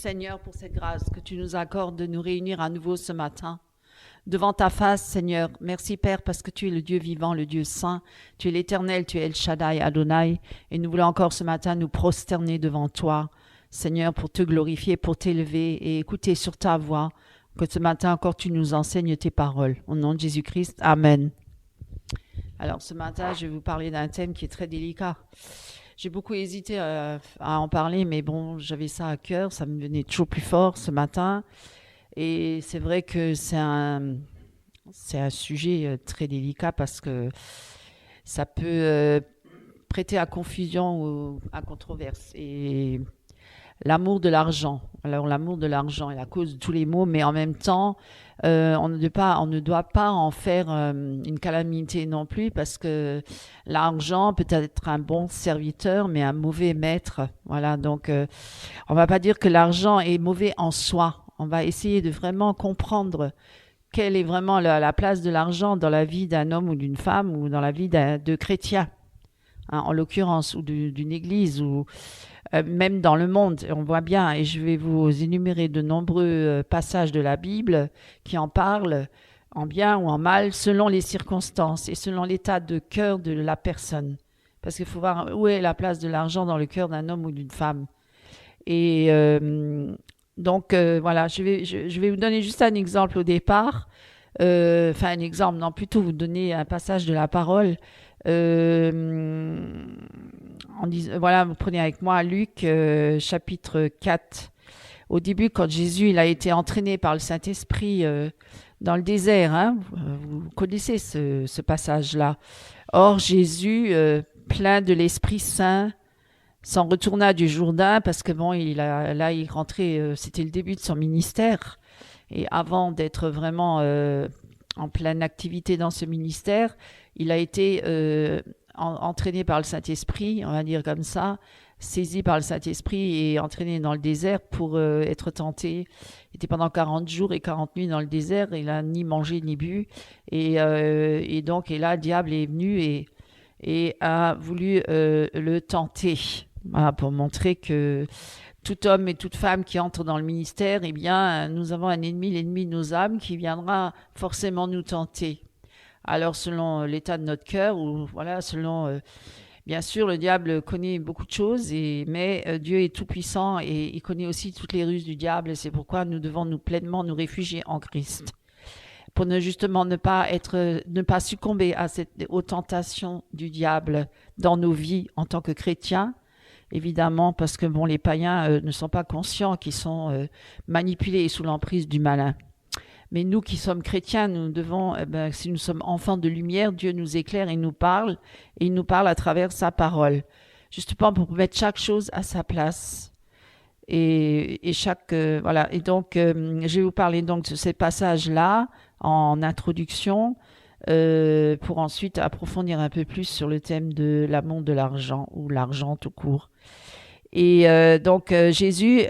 Seigneur pour cette grâce que tu nous accordes de nous réunir à nouveau ce matin devant ta face, Seigneur. Merci, Père, parce que tu es le Dieu vivant, le Dieu saint. Tu es l'Éternel, tu es El Shaddai, Adonai. Et nous voulons encore ce matin nous prosterner devant toi, Seigneur, pour te glorifier, pour t'élever et écouter sur ta voix. Que ce matin encore tu nous enseignes tes paroles. Au nom de Jésus-Christ, Amen. Alors ce matin, je vais vous parler d'un thème qui est très délicat. J'ai beaucoup hésité à en parler, mais bon, j'avais ça à cœur, ça me venait toujours plus fort ce matin. Et c'est vrai que c'est un sujet très délicat parce que ça peut prêter à confusion ou à controverse. Et l'amour de l'argent. Alors l'amour de l'argent est la cause de tous les maux, mais en même temps, on ne doit pas en faire une calamité non plus, parce que l'argent peut être un bon serviteur, mais un mauvais maître. Voilà, donc on va pas dire que l'argent est mauvais en soi. On va essayer de vraiment comprendre quelle est vraiment la place de l'argent dans la vie d'un homme ou d'une femme, ou dans la vie de chrétien, hein, en l'occurrence, ou d'une église, ou même dans le monde. On voit bien, et je vais vous énumérer de nombreux passages de la Bible qui en parlent, en bien ou en mal, selon les circonstances et selon l'état de cœur de la personne. Parce qu'il faut voir où est la place de l'argent dans le cœur d'un homme ou d'une femme. Et donc, voilà, je vais vous donner juste un exemple au départ. Enfin, un exemple, non, plutôt vous donner un passage de la parole. Voilà, vous prenez avec moi Luc, chapitre 4. Au début, quand Jésus il a été entraîné par le Saint-Esprit dans le désert, hein, vous connaissez ce passage-là. Or, Jésus, plein de l'Esprit Saint, s'en retourna du Jourdain, parce que bon, il rentrait, c'était le début de son ministère. Et avant d'être vraiment en pleine activité dans ce ministère, il a été entraîné par le Saint-Esprit, on va dire comme ça, saisi par le Saint-Esprit et entraîné dans le désert pour être tenté. Il était pendant 40 jours et 40 nuits dans le désert, il n'a ni mangé ni bu. Et donc, là, le diable est venu et a voulu le tenter. Voilà, pour montrer que tout homme et toute femme qui entre dans le ministère, eh bien, nous avons un ennemi, l'ennemi de nos âmes, qui viendra forcément nous tenter. Alors, selon l'état de notre cœur, ou voilà, selon, bien sûr, le diable connaît beaucoup de choses, mais Dieu est tout puissant et il connaît aussi toutes les ruses du diable. Et c'est pourquoi nous devons pleinement nous réfugier en Christ, pour justement ne pas succomber aux tentations du diable dans nos vies en tant que chrétiens. Évidemment, parce que bon, les païens ne sont pas conscients qu'ils sont manipulés et sous l'emprise du malin. Mais nous qui sommes chrétiens, nous devons, si nous sommes enfants de lumière, Dieu nous éclaire et nous parle à travers sa parole, justement pour mettre chaque chose à sa place. Et voilà. Et donc, je vais vous parler donc de ces passages-là en introduction, pour ensuite approfondir un peu plus sur le thème de l'amour de l'argent, ou l'argent tout court. Et donc Jésus,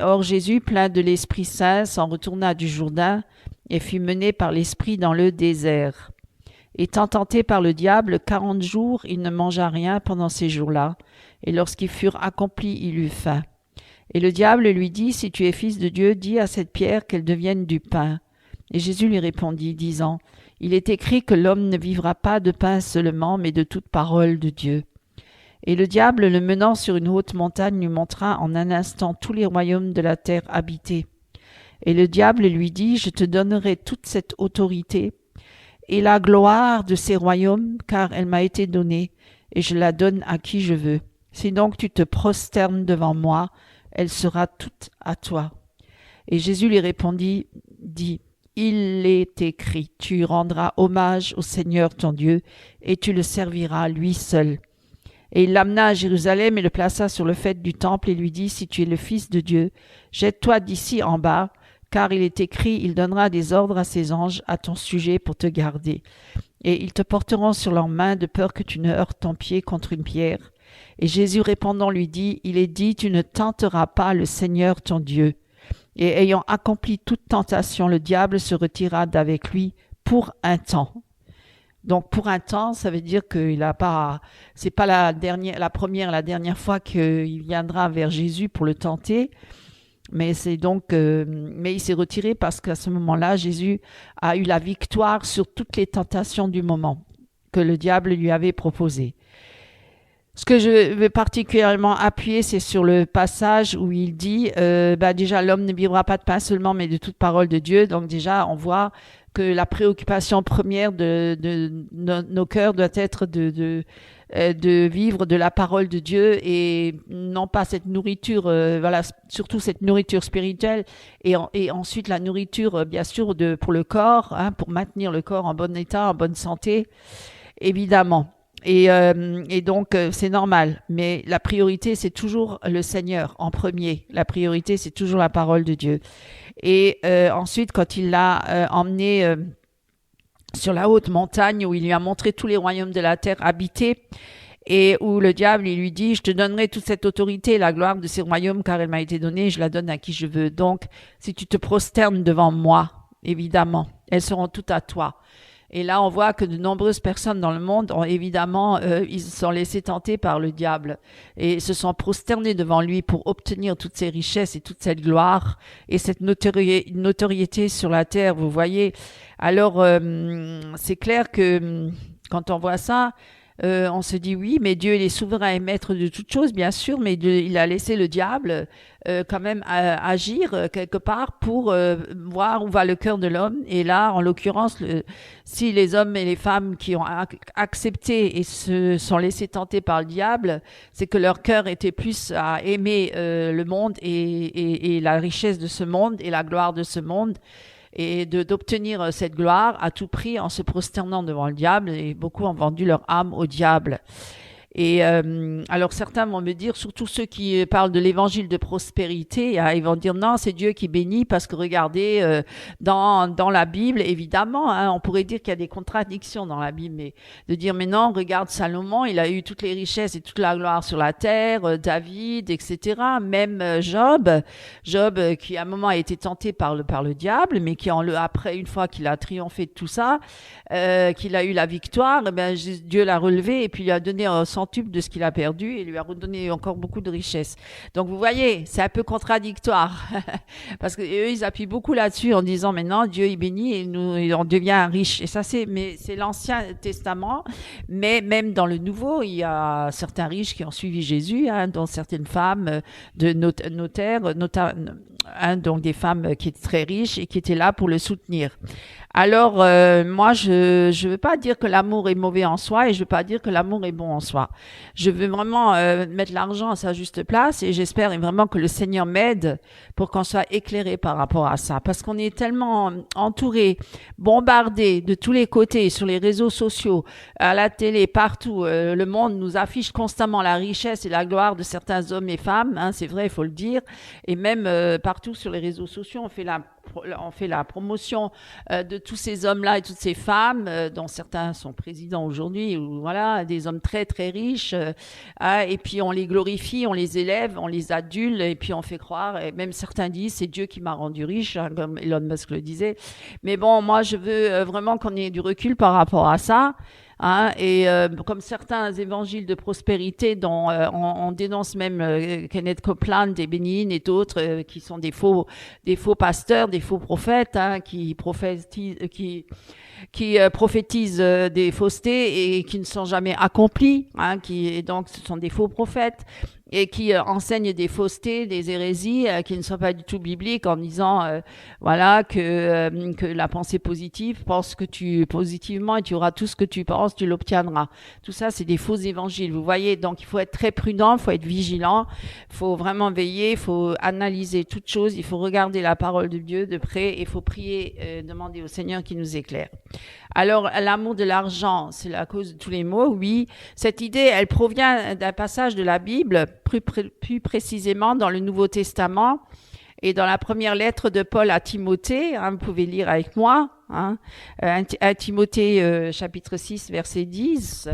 plein de l'Esprit Saint, s'en retourna du Jourdain et fut mené par l'Esprit dans le désert. Étant tenté par le diable 40 jours, il ne mangea rien pendant ces jours-là, et lorsqu'ils furent accomplis, il eut faim. Et le diable lui dit, « Si tu es fils de Dieu, dis à cette pierre qu'elle devienne du pain. » Et Jésus lui répondit, disant, « Il est écrit que l'homme ne vivra pas de pain seulement, mais de toute parole de Dieu. » Et le diable, le menant sur une haute montagne, lui montra en un instant tous les royaumes de la terre habités. Et le diable lui dit, « Je te donnerai toute cette autorité et la gloire de ces royaumes, car elle m'a été donnée, et je la donne à qui je veux. Si donc tu te prosternes devant moi, elle sera toute à toi. » Et Jésus lui répondit, dit, « Il est écrit, tu rendras hommage au Seigneur ton Dieu, et tu le serviras lui seul. » Et il l'amena à Jérusalem et le plaça sur le faîte du temple et lui dit, « Si tu es le Fils de Dieu, jette-toi d'ici en bas, car il est écrit, il donnera des ordres à ses anges à ton sujet pour te garder. Et ils te porteront sur leurs mains de peur que tu ne heurtes ton pied contre une pierre. » Et Jésus répondant lui dit, « Il est dit, tu ne tenteras pas le Seigneur ton Dieu. » Et ayant accompli toute tentation, le diable se retira d'avec lui pour un temps. Donc pour un temps, ça veut dire qu'il a pas, c'est pas la dernière fois qu'il viendra vers Jésus pour le tenter. Mais mais il s'est retiré parce qu'à ce moment-là, Jésus a eu la victoire sur toutes les tentations du moment que le diable lui avait proposées. Ce que je veux particulièrement appuyer, c'est sur le passage où il dit, déjà, l'homme ne vivra pas de pain seulement, mais de toute parole de Dieu. Donc déjà, on voit que la préoccupation première de nos cœurs doit être de vivre de la parole de Dieu et non pas cette nourriture, surtout cette nourriture spirituelle et ensuite la nourriture, bien sûr, pour le corps, hein, pour maintenir le corps en bon état, en bonne santé, évidemment. Et donc, c'est normal. Mais la priorité, c'est toujours le Seigneur en premier. La priorité, c'est toujours la parole de Dieu. Et ensuite, quand il l'a emmené sur la haute montagne, où il lui a montré tous les royaumes de la terre habités, et où le diable, il lui dit, je te donnerai toute cette autorité, la gloire de ces royaumes, car elle m'a été donnée, je la donne à qui je veux. Donc, si tu te prosternes devant moi, évidemment, elles seront toutes à toi. Et là, on voit que de nombreuses personnes dans le monde ont évidemment, ils se sont laissés tenter par le diable et se sont prosternés devant lui pour obtenir toutes ces richesses et toute cette gloire et cette notoriété sur la terre, vous voyez. Alors, c'est clair que quand on voit ça, on se dit oui, mais Dieu il est souverain et maître de toutes choses, bien sûr, mais il a laissé le diable quand même agir quelque part pour voir où va le cœur de l'homme. Et là, en l'occurrence, si les hommes et les femmes qui ont accepté et se sont laissés tenter par le diable, c'est que leur cœur était plus à aimer le monde et la richesse de ce monde et la gloire de ce monde, et d'obtenir cette gloire à tout prix en se prosternant devant le diable, et beaucoup ont vendu leur âme au diable. Et alors certains vont me dire, surtout ceux qui parlent de l'évangile de prospérité, hein, ils vont dire non, c'est Dieu qui bénit parce que regardez, dans la Bible, évidemment, hein, on pourrait dire qu'il y a des contradictions dans la Bible, mais de dire mais non, regarde Salomon, il a eu toutes les richesses et toute la gloire sur la terre, David, etc. Même Job qui à un moment a été tenté par le diable, mais qui après, une fois qu'il a triomphé de tout ça, qu'il a eu la victoire, Dieu l'a relevé et puis lui a donné un centuple de ce qu'il a perdu et lui a redonné encore beaucoup de richesses. Donc vous voyez, c'est un peu contradictoire parce que eux ils appuient beaucoup là-dessus en disant mais non, Dieu il bénit et on devient riche. Et ça c'est l'Ancien Testament, mais même dans le Nouveau, il y a certains riches qui ont suivi Jésus, hein, dont certaines femmes de notaires, donc des femmes qui étaient très riches et qui étaient là pour le soutenir. Alors, moi, je veux pas dire que l'amour est mauvais en soi et je veux pas dire que l'amour est bon en soi. Je veux vraiment mettre l'argent à sa juste place et j'espère vraiment que le Seigneur m'aide pour qu'on soit éclairé par rapport à ça. Parce qu'on est tellement entouré, bombardé de tous les côtés, sur les réseaux sociaux, à la télé, partout. Le monde nous affiche constamment la richesse et la gloire de certains hommes et femmes, hein, c'est vrai, il faut le dire. Et même partout sur les réseaux sociaux, on fait la promotion de tous ces hommes-là et toutes ces femmes, dont certains sont présidents aujourd'hui, ou voilà, des hommes très très riches, et puis on les glorifie, on les élève, on les adule, et puis on fait croire, et même certains disent c'est Dieu qui m'a rendu riche, hein, comme Elon Musk le disait. Mais bon, moi je veux vraiment qu'on ait du recul par rapport à ça. Hein, et comme certains évangiles de prospérité dont on dénonce même Kenneth Copeland et Benny Hinn et d'autres qui sont des faux pasteurs, des faux prophètes, hein, qui prophétisent des faussetés et qui ne sont jamais accomplis, hein, et donc ce sont des faux prophètes et qui enseignent des faussetés, des hérésies qui ne sont pas du tout bibliques en disant voilà que la pensée positive, pense que tu positivement et tu auras tout ce que tu penses, tu l'obtiendras. Tout ça, c'est des faux évangiles. Vous voyez, donc il faut être très prudent, il faut être vigilant, il faut vraiment veiller, il faut analyser toutes choses, il faut regarder la parole de Dieu de près et il faut prier, demander au Seigneur qu'il nous éclaire. Alors, l'amour de l'argent, c'est la cause de tous les maux, oui. Cette idée, elle provient d'un passage de la Bible, plus précisément dans le Nouveau Testament et dans la première lettre de Paul à Timothée, hein, vous pouvez lire avec moi, hein, à Timothée chapitre 6, verset 10,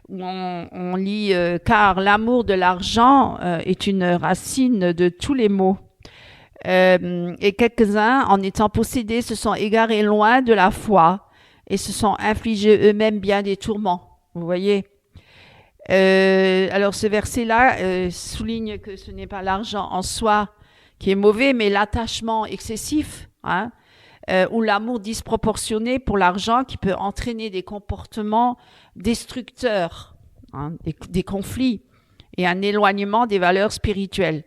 où on lit « Car l'amour de l'argent est une racine de tous les maux. Et quelques-uns, en étant possédés, se sont égarés loin de la foi et se sont infligés eux-mêmes bien des tourments. » Vous voyez ? Alors ce verset-là souligne que ce n'est pas l'argent en soi qui est mauvais, mais l'attachement excessif, hein, ou l'amour disproportionné pour l'argent qui peut entraîner des comportements destructeurs, hein, des conflits et un éloignement des valeurs spirituelles.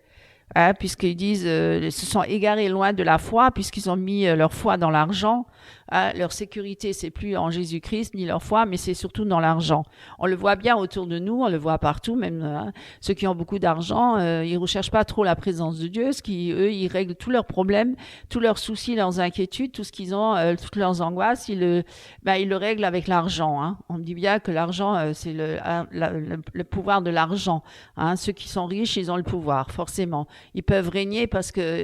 Hein, puisqu'ils disent se sont égarés loin de la foi, puisqu'ils ont mis leur foi dans l'argent. Hein, leur sécurité, c'est plus en Jésus-Christ ni leur foi, mais c'est surtout dans l'argent. On le voit bien autour de nous, on le voit partout, même ceux qui ont beaucoup d'argent, ils ne recherchent pas trop la présence de Dieu, eux, ils règlent tous leurs problèmes, tous leurs soucis, leurs inquiétudes, tout ce qu'ils ont, toutes leurs angoisses, ils le règlent avec l'argent. Hein. On dit bien que l'argent, c'est le pouvoir de l'argent. Hein. Ceux qui sont riches, ils ont le pouvoir, forcément. Ils peuvent régner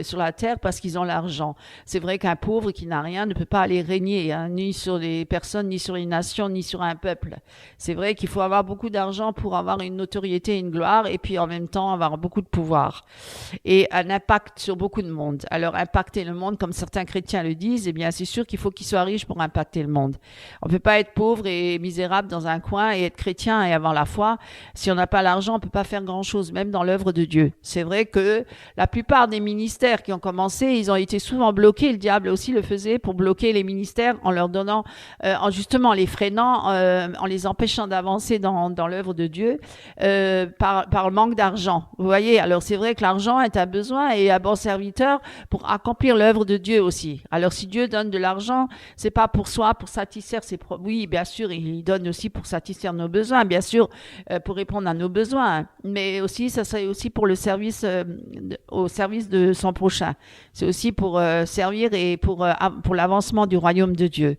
sur la terre parce qu'ils ont l'argent. C'est vrai qu'un pauvre qui n'a rien ne peut pas aller régner, hein, ni sur les personnes, ni sur les nations, ni sur un peuple. C'est vrai qu'il faut avoir beaucoup d'argent pour avoir une notoriété et une gloire, et puis en même temps avoir beaucoup de pouvoir et un impact sur beaucoup de monde. Alors impacter le monde, comme certains chrétiens le disent, eh bien c'est sûr qu'il faut qu'ils soient riches pour impacter le monde. On ne peut pas être pauvre et misérable dans un coin et être chrétien et avoir la foi. Si on n'a pas l'argent, on ne peut pas faire grand-chose, même dans l'œuvre de Dieu. C'est vrai que la plupart des ministères qui ont commencé, ils ont été souvent bloqués. Le diable aussi le faisait pour bloquer les ministères en leur donnant, justement, les freinant, en les empêchant d'avancer dans l'œuvre de Dieu par le manque d'argent. Vous voyez, alors c'est vrai que l'argent est un besoin et un bon serviteur pour accomplir l'œuvre de Dieu aussi. Alors si Dieu donne de l'argent, c'est pas pour soi, pour satisfaire ses propres... Oui, bien sûr, il donne aussi pour satisfaire nos besoins, bien sûr, pour répondre à nos besoins, mais aussi, ça serait aussi pour le service, au service de son prochain. C'est aussi pour servir et pour l'avancement du royaume de Dieu.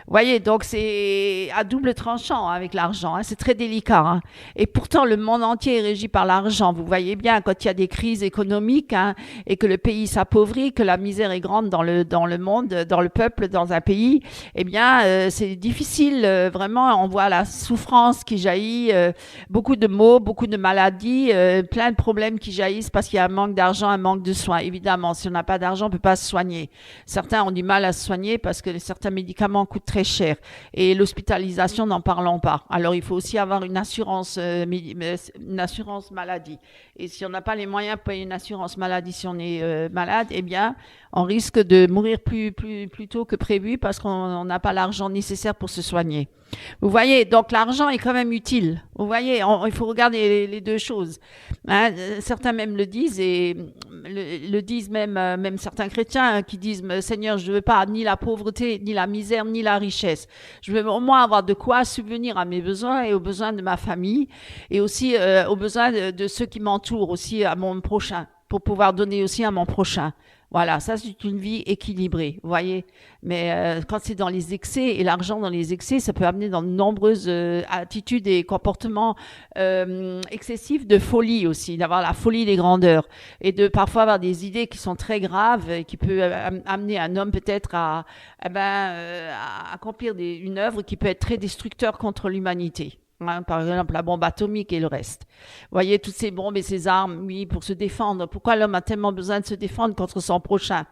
Vous voyez, donc c'est à double tranchant avec l'argent, hein, c'est très délicat. Hein. Et pourtant, le monde entier est régi par l'argent. Vous voyez bien, quand il y a des crises économiques, hein, et que le pays s'appauvrit, que la misère est grande dans le monde, dans le peuple, dans un pays, eh bien, c'est difficile. Vraiment, on voit la souffrance qui jaillit, beaucoup de maux, beaucoup de maladies, plein de problèmes qui jaillissent parce qu'il y a un manque d'argent, un manque de soins. Évidemment, si on n'a pas d'argent, on ne peut pas se soigner. Certains ont du mal à se soigner parce que certains médicaments coûtent très cher. Et l'hospitalisation, n'en parlons pas. Alors, il faut aussi avoir une assurance maladie. Et si on n'a pas les moyens pour payer une assurance maladie si on est malade, eh bien, on risque de mourir plus tôt que prévu parce qu'on n'a pas l'argent nécessaire pour se soigner. Vous voyez, donc l'argent est quand même utile. Vous voyez, il faut regarder les deux choses. Hein, certains même le disent et le disent même certains chrétiens qui disent « Seigneur, je ne veux pas ni la pauvreté, ni la misère, ni la richesse. Je veux au moins avoir de quoi subvenir à mes besoins et aux besoins de ma famille et aussi aux besoins de ceux qui m'entourent, aussi à mon prochain, pour pouvoir donner aussi à mon prochain. » Voilà, ça c'est une vie équilibrée, vous voyez. Mais quand c'est dans les excès, et l'argent dans les excès, ça peut amener dans de nombreuses attitudes et comportements excessifs de folie aussi, d'avoir la folie des grandeurs et de parfois avoir des idées qui sont très graves et qui peut amener un homme peut-être à accomplir une œuvre qui peut être très destructeur contre l'humanité. Hein, par exemple, la bombe atomique et le reste. Vous voyez, toutes ces bombes et ces armes, oui, pour se défendre. Pourquoi l'homme a tellement besoin de se défendre contre son prochain?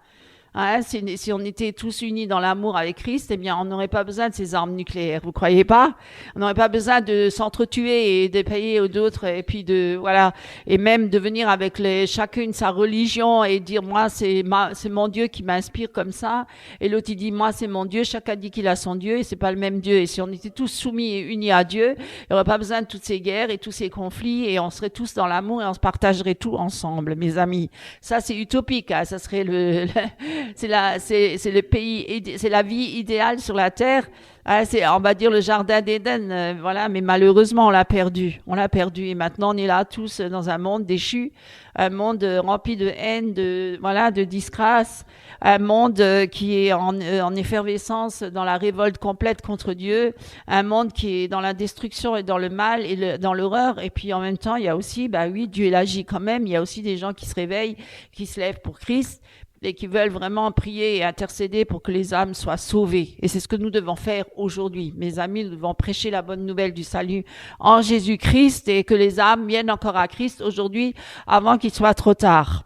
Hein, si on était tous unis dans l'amour avec Christ, eh bien, on n'aurait pas besoin de ces armes nucléaires. Vous croyez pas? On n'aurait pas besoin de s'entretuer et de payer aux autres et puis et même de venir avec chacune sa religion et dire moi c'est mon Dieu qui m'inspire comme ça et l'autre il dit moi c'est mon Dieu. Chacun dit qu'il a son Dieu et c'est pas le même Dieu. Et si on était tous soumis et unis à Dieu, il n'y aurait pas besoin de toutes ces guerres et tous ces conflits et on serait tous dans l'amour et on se partagerait tout ensemble, mes amis. Ça c'est utopique. Hein, ça serait c'est le pays, c'est la vie idéale sur la terre. Ah, on va dire le jardin d'Éden, voilà. Mais malheureusement, on l'a perdu. Et maintenant, on est là tous dans un monde déchu, un monde rempli de haine, de disgrâce, un monde qui est en effervescence, dans la révolte complète contre Dieu, un monde qui est dans la destruction et dans le mal et dans l'horreur. Et puis en même temps, il y a aussi, oui, Dieu il agit quand même. Il y a aussi des gens qui se réveillent, qui se lèvent pour Christ, et qui veulent vraiment prier et intercéder pour que les âmes soient sauvées. Et c'est ce que nous devons faire aujourd'hui. Mes amis, nous devons prêcher la bonne nouvelle du salut en Jésus-Christ et que les âmes viennent encore à Christ aujourd'hui avant qu'il soit trop tard.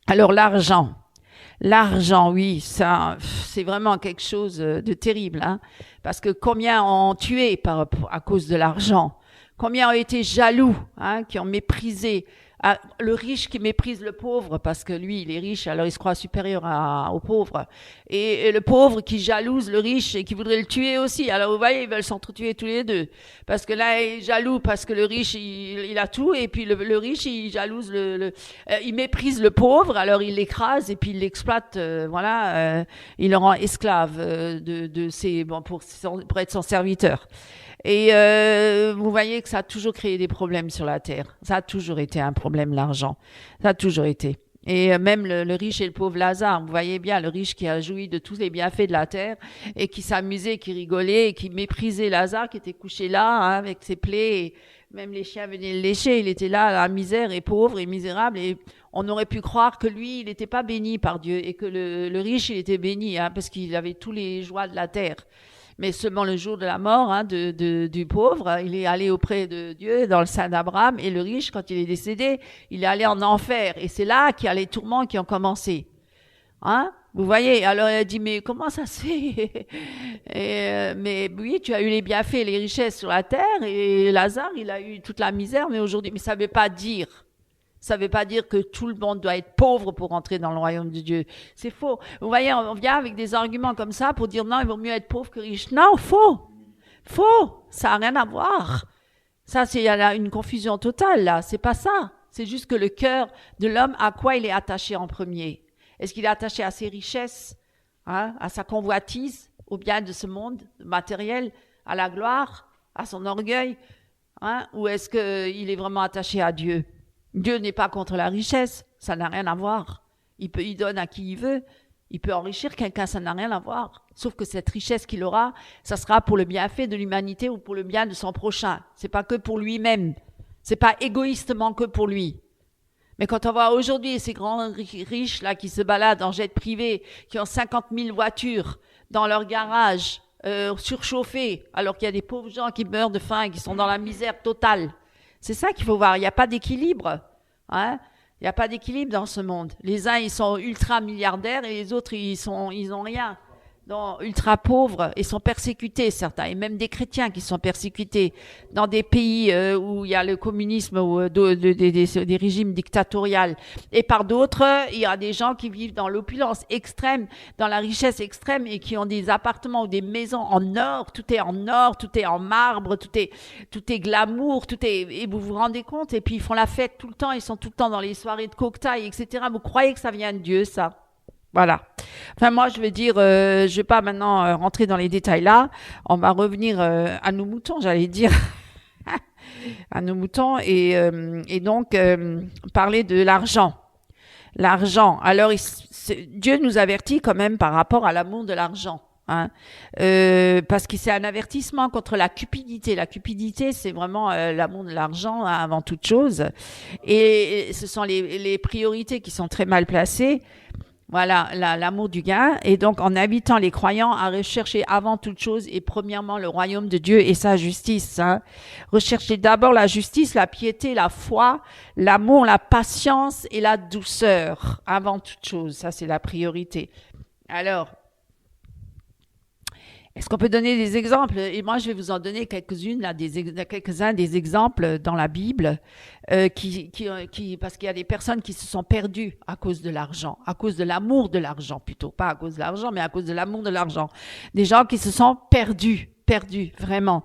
Alors l'argent, oui, ça, c'est vraiment quelque chose de terrible, hein, parce que combien ont tué à cause de l'argent? Combien ont été jaloux, hein, qui ont méprisé Ah, le riche qui méprise le pauvre parce que lui, il est riche, alors il se croit supérieur au pauvre. Et le pauvre qui jalouse le riche et qui voudrait le tuer aussi. Alors vous voyez, ils veulent s'entretuer tous les deux. Parce que là, il est jaloux parce que le riche, il a tout. Et puis le riche, il jalouse il méprise le pauvre, alors il l'écrase et puis il l'exploite. Il le rend esclave pour être son serviteur. Et vous voyez que ça a toujours créé des problèmes sur la terre. Ça a toujours été un problème, l'argent. Ça a toujours été. Et même le riche et le pauvre Lazare, vous voyez bien, le riche qui a joui de tous les bienfaits de la terre et qui s'amusait, qui rigolait et qui méprisait Lazare, qui était couché là avec ses plaies. Et même les chiens venaient le lécher. Il était là, à la misère et pauvre et misérable. Et on aurait pu croire que lui, il n'était pas béni par Dieu et que le riche, il était béni parce qu'il avait tous les joies de la terre. Mais seulement le jour de la mort du pauvre, il est allé auprès de Dieu dans le sein d'Abraham. Et le riche, quand il est décédé, il est allé en enfer. Et c'est là qu'il y a les tourments qui ont commencé. Vous voyez, alors il a dit, mais comment ça se fait? Mais oui, tu as eu les bienfaits et les richesses sur la terre. Et Lazare, il a eu toute la misère, mais aujourd'hui, mais ça ne veut pas dire. Ça ne veut pas dire que tout le monde doit être pauvre pour entrer dans le royaume de Dieu. C'est faux. Vous voyez, on vient avec des arguments comme ça pour dire non, il vaut mieux être pauvre que riche. Non, faux. Faux. Ça n'a rien à voir. Ça, il y a une confusion totale là. C'est pas ça. C'est juste que le cœur de l'homme, à quoi il est attaché en premier? Est-ce qu'il est attaché à ses richesses, à sa convoitise, au bien de ce monde matériel, à la gloire, à son orgueil, ou est-ce qu'il est vraiment attaché à Dieu? Dieu n'est pas contre la richesse, ça n'a rien à voir. Il donne à qui il veut, il peut enrichir quelqu'un, ça n'a rien à voir. Sauf que cette richesse qu'il aura, ça sera pour le bienfait de l'humanité ou pour le bien de son prochain. C'est pas que pour lui-même, c'est pas égoïstement que pour lui. Mais quand on voit aujourd'hui ces grands riches là qui se baladent en jet privé, qui ont 50 000 voitures dans leur garage, surchauffées, alors qu'il y a des pauvres gens qui meurent de faim et qui sont dans la misère totale. C'est ça qu'il faut voir. Il n'y a pas d'équilibre. Il n'y a pas d'équilibre dans ce monde. Les uns, ils sont ultra milliardaires et les autres, ils n'ont rien. Donc, ultra pauvres et sont persécutés, certains. Et même des chrétiens qui sont persécutés dans des pays où il y a le communisme ou des régimes dictatoriaux. Et par d'autres, il y a des gens qui vivent dans l'opulence extrême, dans la richesse extrême et qui ont des appartements ou des maisons en or. Tout est en or, tout est en marbre, tout est glamour, et vous vous rendez compte. Et puis, ils font la fête tout le temps. Ils sont tout le temps dans les soirées de cocktails, etc. Vous croyez que ça vient de Dieu, ça? Voilà. Enfin, moi, je vais dire, je vais pas maintenant rentrer dans les détails là. On va revenir à nos moutons, j'allais dire, à nos moutons, et donc parler de l'argent. L'argent. Alors, Dieu nous avertit quand même par rapport à l'amour de l'argent. Parce que c'est un avertissement contre la cupidité. La cupidité, c'est vraiment l'amour de l'argent avant toute chose. Et ce sont les priorités qui sont très mal placées. Voilà, l'amour du gain. Et donc, en invitant les croyants à rechercher avant toute chose et premièrement le royaume de Dieu et sa justice. Recherchez d'abord la justice, la piété, la foi, l'amour, la patience et la douceur avant toute chose. Ça, c'est la priorité. Alors, est-ce qu'on peut donner des exemples? Et moi, je vais vous en donner quelques-uns des exemples dans la Bible, parce qu'il y a des personnes qui se sont perdues à cause de l'argent, à cause de l'amour de l'argent plutôt, pas à cause de l'argent, mais à cause de l'amour de l'argent. Des gens qui se sont perdus, vraiment.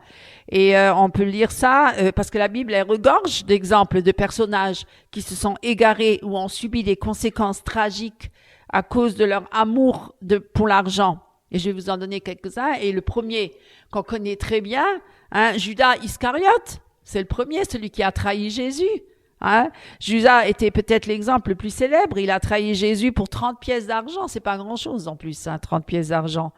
Et on peut lire ça parce que la Bible, elle regorge d'exemples de personnages qui se sont égarés ou ont subi des conséquences tragiques à cause de leur amour pour l'argent. Et je vais vous en donner quelques-uns. Et le premier qu'on connaît très bien, Judas Iscariote, c'est le premier, celui qui a trahi Jésus. Judas était peut-être l'exemple le plus célèbre. Il a trahi Jésus pour 30 pièces d'argent. C'est pas grand-chose en plus, 30 pièces d'argent.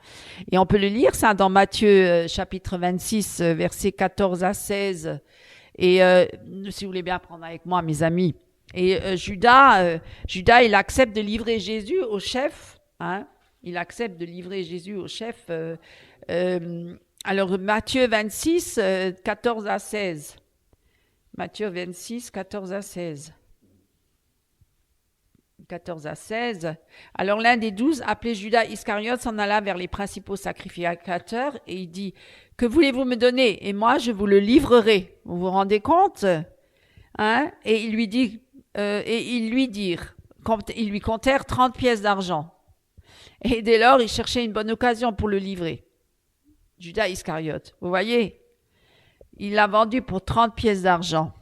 Et on peut le lire, ça, dans Matthieu chapitre 26, versets 14 à 16. Et si vous voulez bien prendre avec moi, mes amis. Et Judas, il accepte de livrer Jésus au chef, Il accepte de livrer Jésus au chef. Alors, Matthieu 26, 14 à 16. Matthieu 26, 14 à 16. 14 à 16. Alors, l'un des 12, appelé Judas Iscariote, s'en alla vers les principaux sacrificateurs et il dit, « Que voulez-vous me donner? Et moi, je vous le livrerai. » Vous vous rendez compte? Et il lui dit, et ils lui comptèrent 30 pièces d'argent. Et dès lors, ils cherchaient une bonne occasion pour le livrer. Judas Iscariote, vous voyez, il l'a vendu pour 30 pièces d'argent.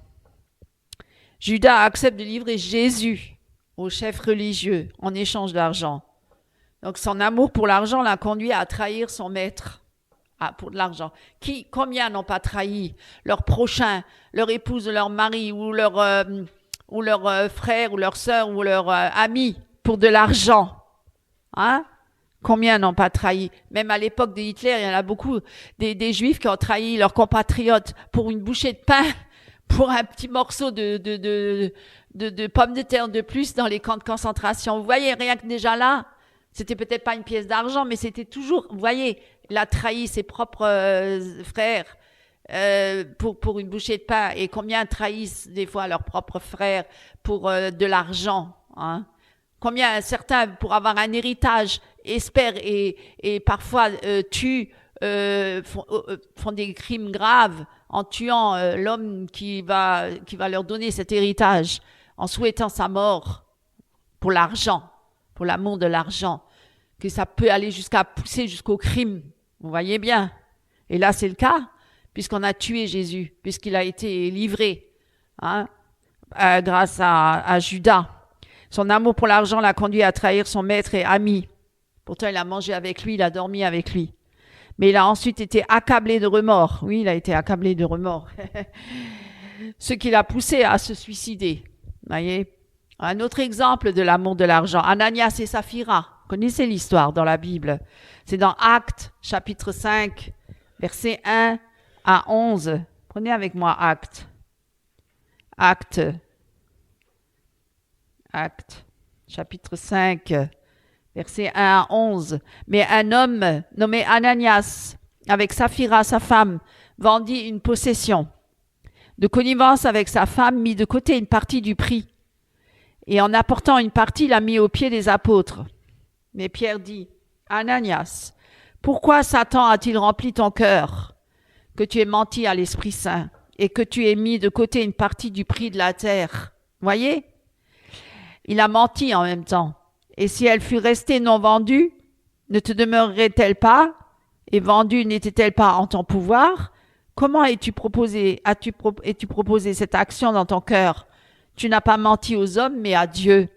Judas accepte de livrer Jésus au chef religieux en échange d'argent. Donc son amour pour l'argent l'a conduit à trahir son maître pour de l'argent. Combien n'ont pas trahi leur prochain, leur épouse, leur mari ou leur frère ou leur sœur ou leur ami pour de l'argent, hein? Combien n'ont pas trahi? Même à l'époque de Hitler, il y en a beaucoup des Juifs qui ont trahi leurs compatriotes pour une bouchée de pain, pour un petit morceau de pommes de terre de plus dans les camps de concentration. Vous voyez, rien que déjà là, c'était peut-être pas une pièce d'argent, mais c'était toujours, vous voyez, il a trahi ses propres frères pour une bouchée de pain. Et combien trahissent des fois leurs propres frères pour de l'argent, hein? Combien certains, pour avoir un héritage, espèrent et parfois tuent, font des crimes graves en tuant l'homme qui va leur donner cet héritage, en souhaitant sa mort pour l'argent, pour l'amour de l'argent, que ça peut aller jusqu'à pousser jusqu'au crime. Vous voyez bien. Et là, c'est le cas, puisqu'on a tué Jésus, puisqu'il a été livré, hein, grâce à Judas. Son amour pour l'argent l'a conduit à trahir son maître et ami. Pourtant, il a mangé avec lui, il a dormi avec lui. Mais il a ensuite été accablé de remords. Oui, il a été accablé de remords. Ce qui l'a poussé à se suicider. Voyez. Un autre exemple de l'amour de l'argent, Ananias et Saphira. Vous connaissez l'histoire dans la Bible. C'est dans Actes, chapitre 5, versets 1 à 11. Prenez avec moi Actes. Actes, chapitre 5, versets 1 à 11. Mais un homme nommé Ananias, avec Saphira, sa femme, vendit une possession. De connivence avec sa femme, mit de côté une partie du prix. Et en apportant une partie, l'a mis aux pieds des apôtres. Mais Pierre dit, Ananias, pourquoi Satan a-t-il rempli ton cœur, que tu aies menti à l'Esprit Saint et que tu aies mis de côté une partie du prix de la terre? Voyez? Il a menti en même temps. Et si elle fût restée non vendue, ne te demeurerait-elle pas? Et vendue n'était-elle pas en ton pouvoir? Comment as-tu proposé cette action dans ton cœur? Tu n'as pas menti aux hommes, mais à Dieu.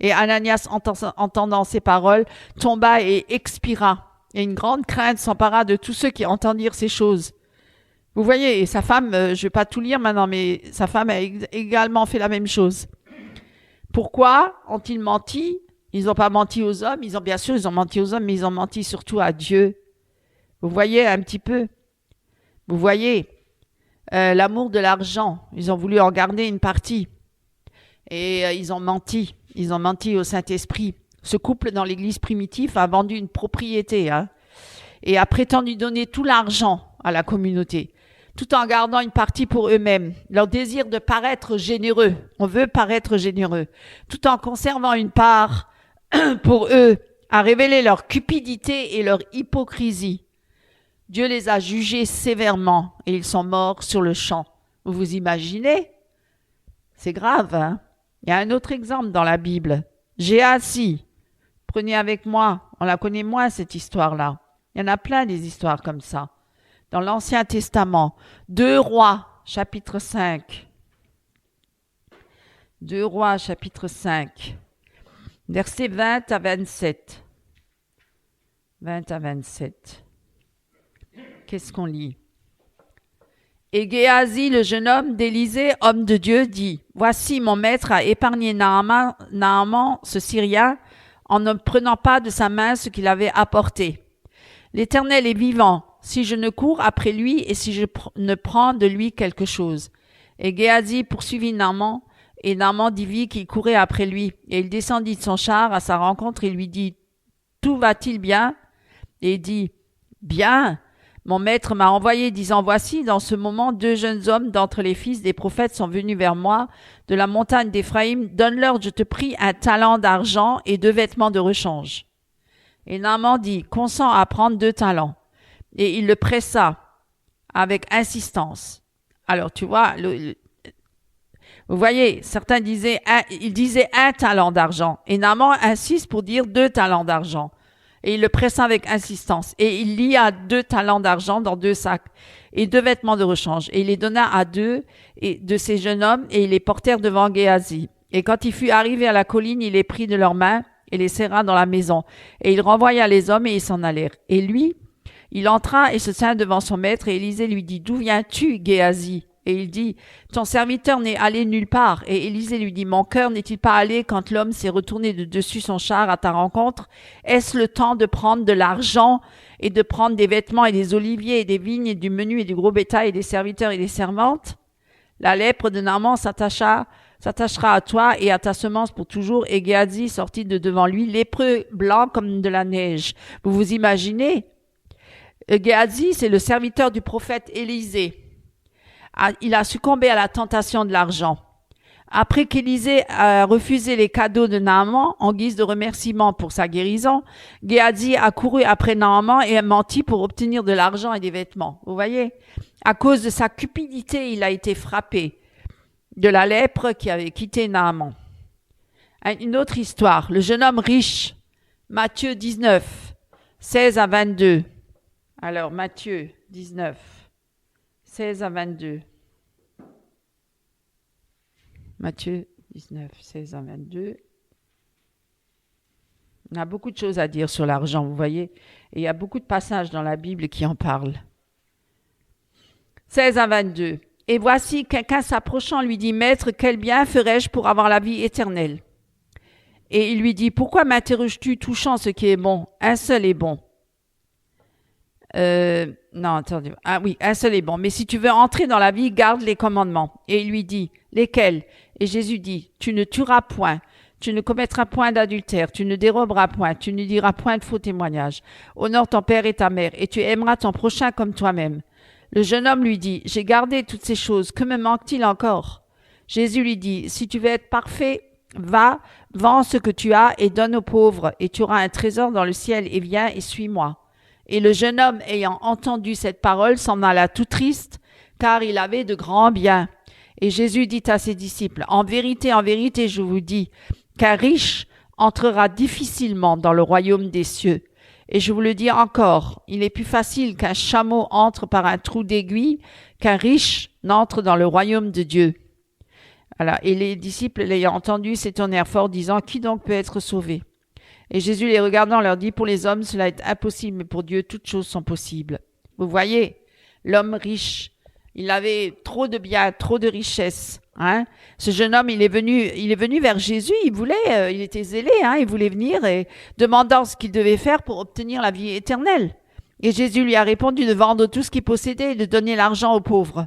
Et Ananias, entendant ces paroles, tomba et expira. Et une grande crainte s'empara de tous ceux qui entendirent ces choses. Vous voyez, et sa femme, je ne vais pas tout lire maintenant, mais sa femme a également fait la même chose. Pourquoi ont-ils menti? Ils n'ont pas menti aux hommes. Bien sûr, ils ont menti aux hommes, mais ils ont menti surtout à Dieu. Vous voyez un petit peu? Vous voyez l'amour de l'argent. Ils ont voulu en garder une partie. Et ils ont menti. Ils ont menti au Saint-Esprit. Ce couple dans l'église primitive a vendu une propriété, hein, et a prétendu donner tout l'argent à la communauté, tout en gardant une partie pour eux-mêmes. Leur désir de paraître généreux, on veut paraître généreux, tout en conservant une part pour eux, a révélé leur cupidité et leur hypocrisie. Dieu les a jugés sévèrement et ils sont morts sur le champ. Vous vous imaginez? C'est grave, hein? Il y a un autre exemple dans la Bible. Géasi. Prenez avec moi, on la connaît moins cette histoire-là. Il y en a plein des histoires comme ça. Dans l'Ancien Testament, 2 Rois, chapitre 5. 2 Rois, chapitre 5, versets 20 à 27. 20 à 27. Qu'est-ce qu'on lit? Et Géasi, le jeune homme d'Élysée, homme de Dieu, dit, « Voici, mon maître a épargné Naaman, ce Syrien, en ne prenant pas de sa main ce qu'il avait apporté. L'Éternel est vivant, si je ne cours après lui et si je ne prends de lui quelque chose. » Et Géasi poursuivit Naaman, et Naaman vit qu'il courait après lui. Et il descendit de son char à sa rencontre et lui dit, « Tout va-t-il bien? » Et il dit, « Bien. Mon maître m'a envoyé disant, voici, dans ce moment, 2 jeunes hommes d'entre les fils des prophètes sont venus vers moi de la montagne d'Éphraïm. Donne-leur, je te prie, 1 talent d'argent et 2 vêtements de rechange. Et Naaman dit, consens à prendre 2 talents. Et il le pressa avec insistance. Alors, tu vois, vous Vous voyez, certains disaient, ils disaient 1 talent d'argent. Et Naaman insiste pour dire 2 talents d'argent. Et il le pressa avec insistance. Et il lia 2 talents d'argent dans 2 sacs et 2 vêtements de rechange. Et il les donna à 2 de ces jeunes hommes et ils les portèrent devant Géasi. Et quand il fut arrivé à la colline, il les prit de leurs mains et les serra dans la maison. Et il renvoya les hommes et ils s'en allèrent. Et lui, il entra et se tint devant son maître et Élisée lui dit, « D'où viens-tu, Géasi ?» Et il dit, « Ton serviteur n'est allé nulle part. » Et Élisée lui dit, « Mon cœur n'est-il pas allé quand l'homme s'est retourné de dessus son char à ta rencontre? Est-ce le temps de prendre de l'argent et de prendre des vêtements et des oliviers et des vignes et du menu et du gros bétail et des serviteurs et des servantes? La lèpre de Naaman s'attachera à toi et à ta semence pour toujours. » Et Géasi sortit de devant lui, lépreux blanc comme de la neige. Vous vous imaginez? Géasi, c'est le serviteur du prophète Élisée. Il a succombé à la tentation de l'argent. Après qu'Élisée a refusé les cadeaux de Naaman en guise de remerciement pour sa guérison, Géasi a couru après Naaman et a menti pour obtenir de l'argent et des vêtements. Vous voyez? À cause de sa cupidité, il a été frappé de la lèpre qui avait quitté Naaman. Une autre histoire, le jeune homme riche, Matthieu 19, 16 à 22. Alors, Matthieu 19, 16 à 22. Matthieu 19, 16 à 22. On a beaucoup de choses à dire sur l'argent, vous voyez. Et il y a beaucoup de passages dans la Bible qui en parlent. 16 à 22. Et voici, quelqu'un s'approchant lui dit, « Maître, quel bien ferais-je pour avoir la vie éternelle ?» Et il lui dit, « Pourquoi m'interroges-tu touchant ce qui est bon? Un seul est bon. » Non, attendez. Ah oui, un seul est bon. Mais si tu veux entrer dans la vie, garde les commandements. Et il lui dit, lesquels? Et Jésus dit, tu ne tueras point, tu ne commettras point d'adultère, tu ne déroberas point, tu ne diras point de faux témoignages. Honore ton père et ta mère, et tu aimeras ton prochain comme toi-même. Le jeune homme lui dit, j'ai gardé toutes ces choses, que me manque-t-il encore? Jésus lui dit, si tu veux être parfait, va, vends ce que tu as et donne aux pauvres, et tu auras un trésor dans le ciel, et viens et suis-moi. Et le jeune homme, ayant entendu cette parole, s'en alla tout triste, car il avait de grands biens. Et Jésus dit à ses disciples, en vérité, je vous dis, qu'un riche entrera difficilement dans le royaume des cieux. Et je vous le dis encore, il est plus facile qu'un chameau entre par un trou d'aiguille, qu'un riche n'entre dans le royaume de Dieu. Voilà. Et les disciples, l'ayant entendu, s'étonnèrent fort, disant, qui donc peut être sauvé? Et Jésus les regardant leur dit, pour les hommes, cela est impossible, mais pour Dieu, toutes choses sont possibles. Vous voyez, l'homme riche, il avait trop de biens, trop de richesses. Hein? Ce jeune homme, il est venu vers Jésus, il était zélé, hein? Il voulait venir et demandant ce qu'il devait faire pour obtenir la vie éternelle. Et Jésus lui a répondu de vendre tout ce qu'il possédait et de donner l'argent aux pauvres.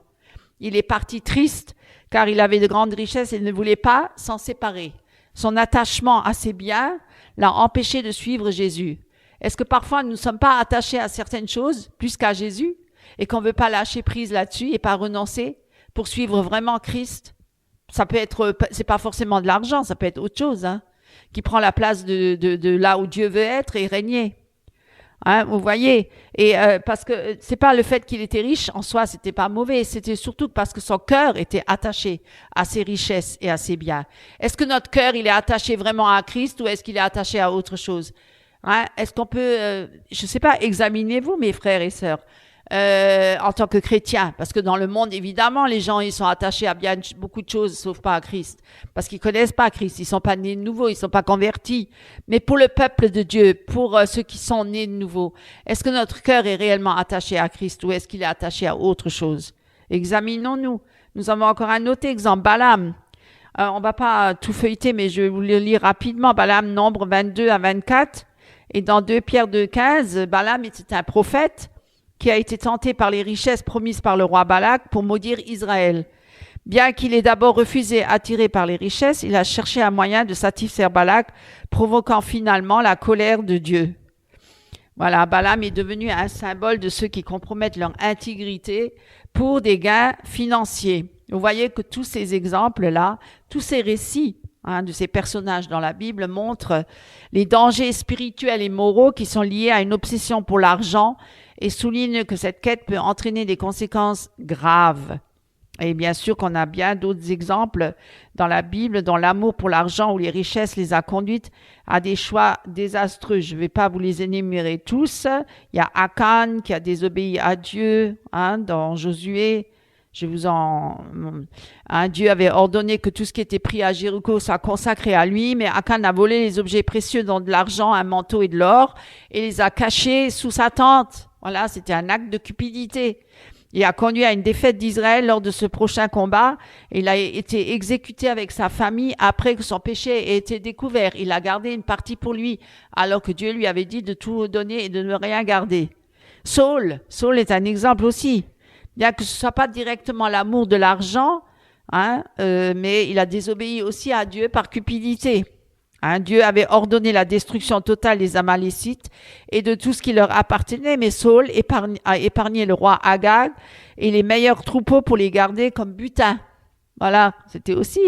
Il est parti triste, car il avait de grandes richesses et ne voulait pas s'en séparer. Son attachement à ses biens l'a empêché de suivre Jésus. Est-ce que parfois nous ne sommes pas attachés à certaines choses plus qu'à Jésus et qu'on ne veut pas lâcher prise là-dessus et pas renoncer pour suivre vraiment Christ? Ça peut être, c'est pas forcément de l'argent, ça peut être autre chose, hein, qui prend la place de là où Dieu veut être et régner. Hein, vous voyez, et parce que c'est pas le fait qu'il était riche en soi, c'était pas mauvais, c'était surtout parce que son cœur était attaché à ses richesses et à ses biens. Est-ce que notre cœur il est attaché vraiment à Christ ou est-ce qu'il est attaché à autre chose? Hein, est-ce qu'on peut, je sais pas, examinez-vous mes frères et sœurs en tant que chrétiens, parce que dans le monde évidemment les gens ils sont attachés à bien beaucoup de choses sauf pas à Christ, parce qu'ils connaissent pas Christ, ils sont pas nés de nouveau, ils sont pas convertis. Mais pour le peuple de Dieu, pour ceux qui sont nés de nouveau, est-ce que notre cœur est réellement attaché à Christ ou est-ce qu'il est attaché à autre chose? Examinons-nous. Nous avons encore un autre exemple, Balaam. On va pas tout feuilleter, mais je vais vous le lire rapidement. Balaam, Nombre 22 à 24, et dans 2 Pierre 2,15, Balaam était un prophète qui a été tenté par les richesses promises par le roi Balak pour maudire Israël. Bien qu'il ait d'abord refusé, attiré par les richesses, il a cherché un moyen de satisfaire Balak, provoquant finalement la colère de Dieu. Voilà, Balaam est devenu un symbole de ceux qui compromettent leur intégrité pour des gains financiers. Vous voyez que tous ces exemples-là, tous ces récits de ces personnages dans la Bible montrent les dangers spirituels et moraux qui sont liés à une obsession pour l'argent et souligne que cette quête peut entraîner des conséquences graves. Et bien sûr qu'on a bien d'autres exemples dans la Bible, dont l'amour pour l'argent ou les richesses les a conduites à des choix désastreux. Je ne vais pas vous les énumérer tous. Il y a Akan qui a désobéi à Dieu, dans Josué. Dieu avait ordonné que tout ce qui était pris à Jéricho soit consacré à lui, mais Akan a volé les objets précieux, dont de l'argent, un manteau et de l'or, et les a cachés sous sa tente. Voilà, c'était un acte de cupidité. Il a conduit à une défaite d'Israël lors de ce prochain combat. Il a été exécuté avec sa famille après que son péché ait été découvert. Il a gardé une partie pour lui, alors que Dieu lui avait dit de tout donner et de ne rien garder. Saul est un exemple aussi. Bien que ce ne soit pas directement l'amour de l'argent, mais il a désobéi aussi à Dieu par cupidité. Dieu avait ordonné la destruction totale des Amalécites et de tout ce qui leur appartenait, mais Saul a épargné le roi Agag et les meilleurs troupeaux pour les garder comme butin. Voilà, c'était aussi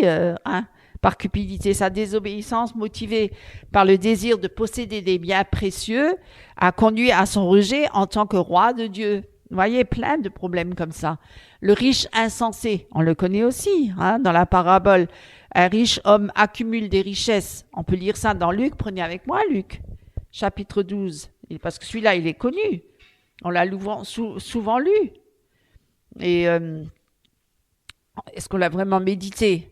par cupidité. Sa désobéissance, motivée par le désir de posséder des biens précieux, a conduit à son rejet en tant que roi de Dieu. Vous voyez, plein de problèmes comme ça. Le riche insensé, on le connaît aussi dans la parabole. Un riche homme accumule des richesses. On peut lire ça dans Luc. Prenez avec moi Luc, chapitre 12. Parce que celui-là, il est connu. On l'a souvent lu. Et est-ce qu'on l'a vraiment médité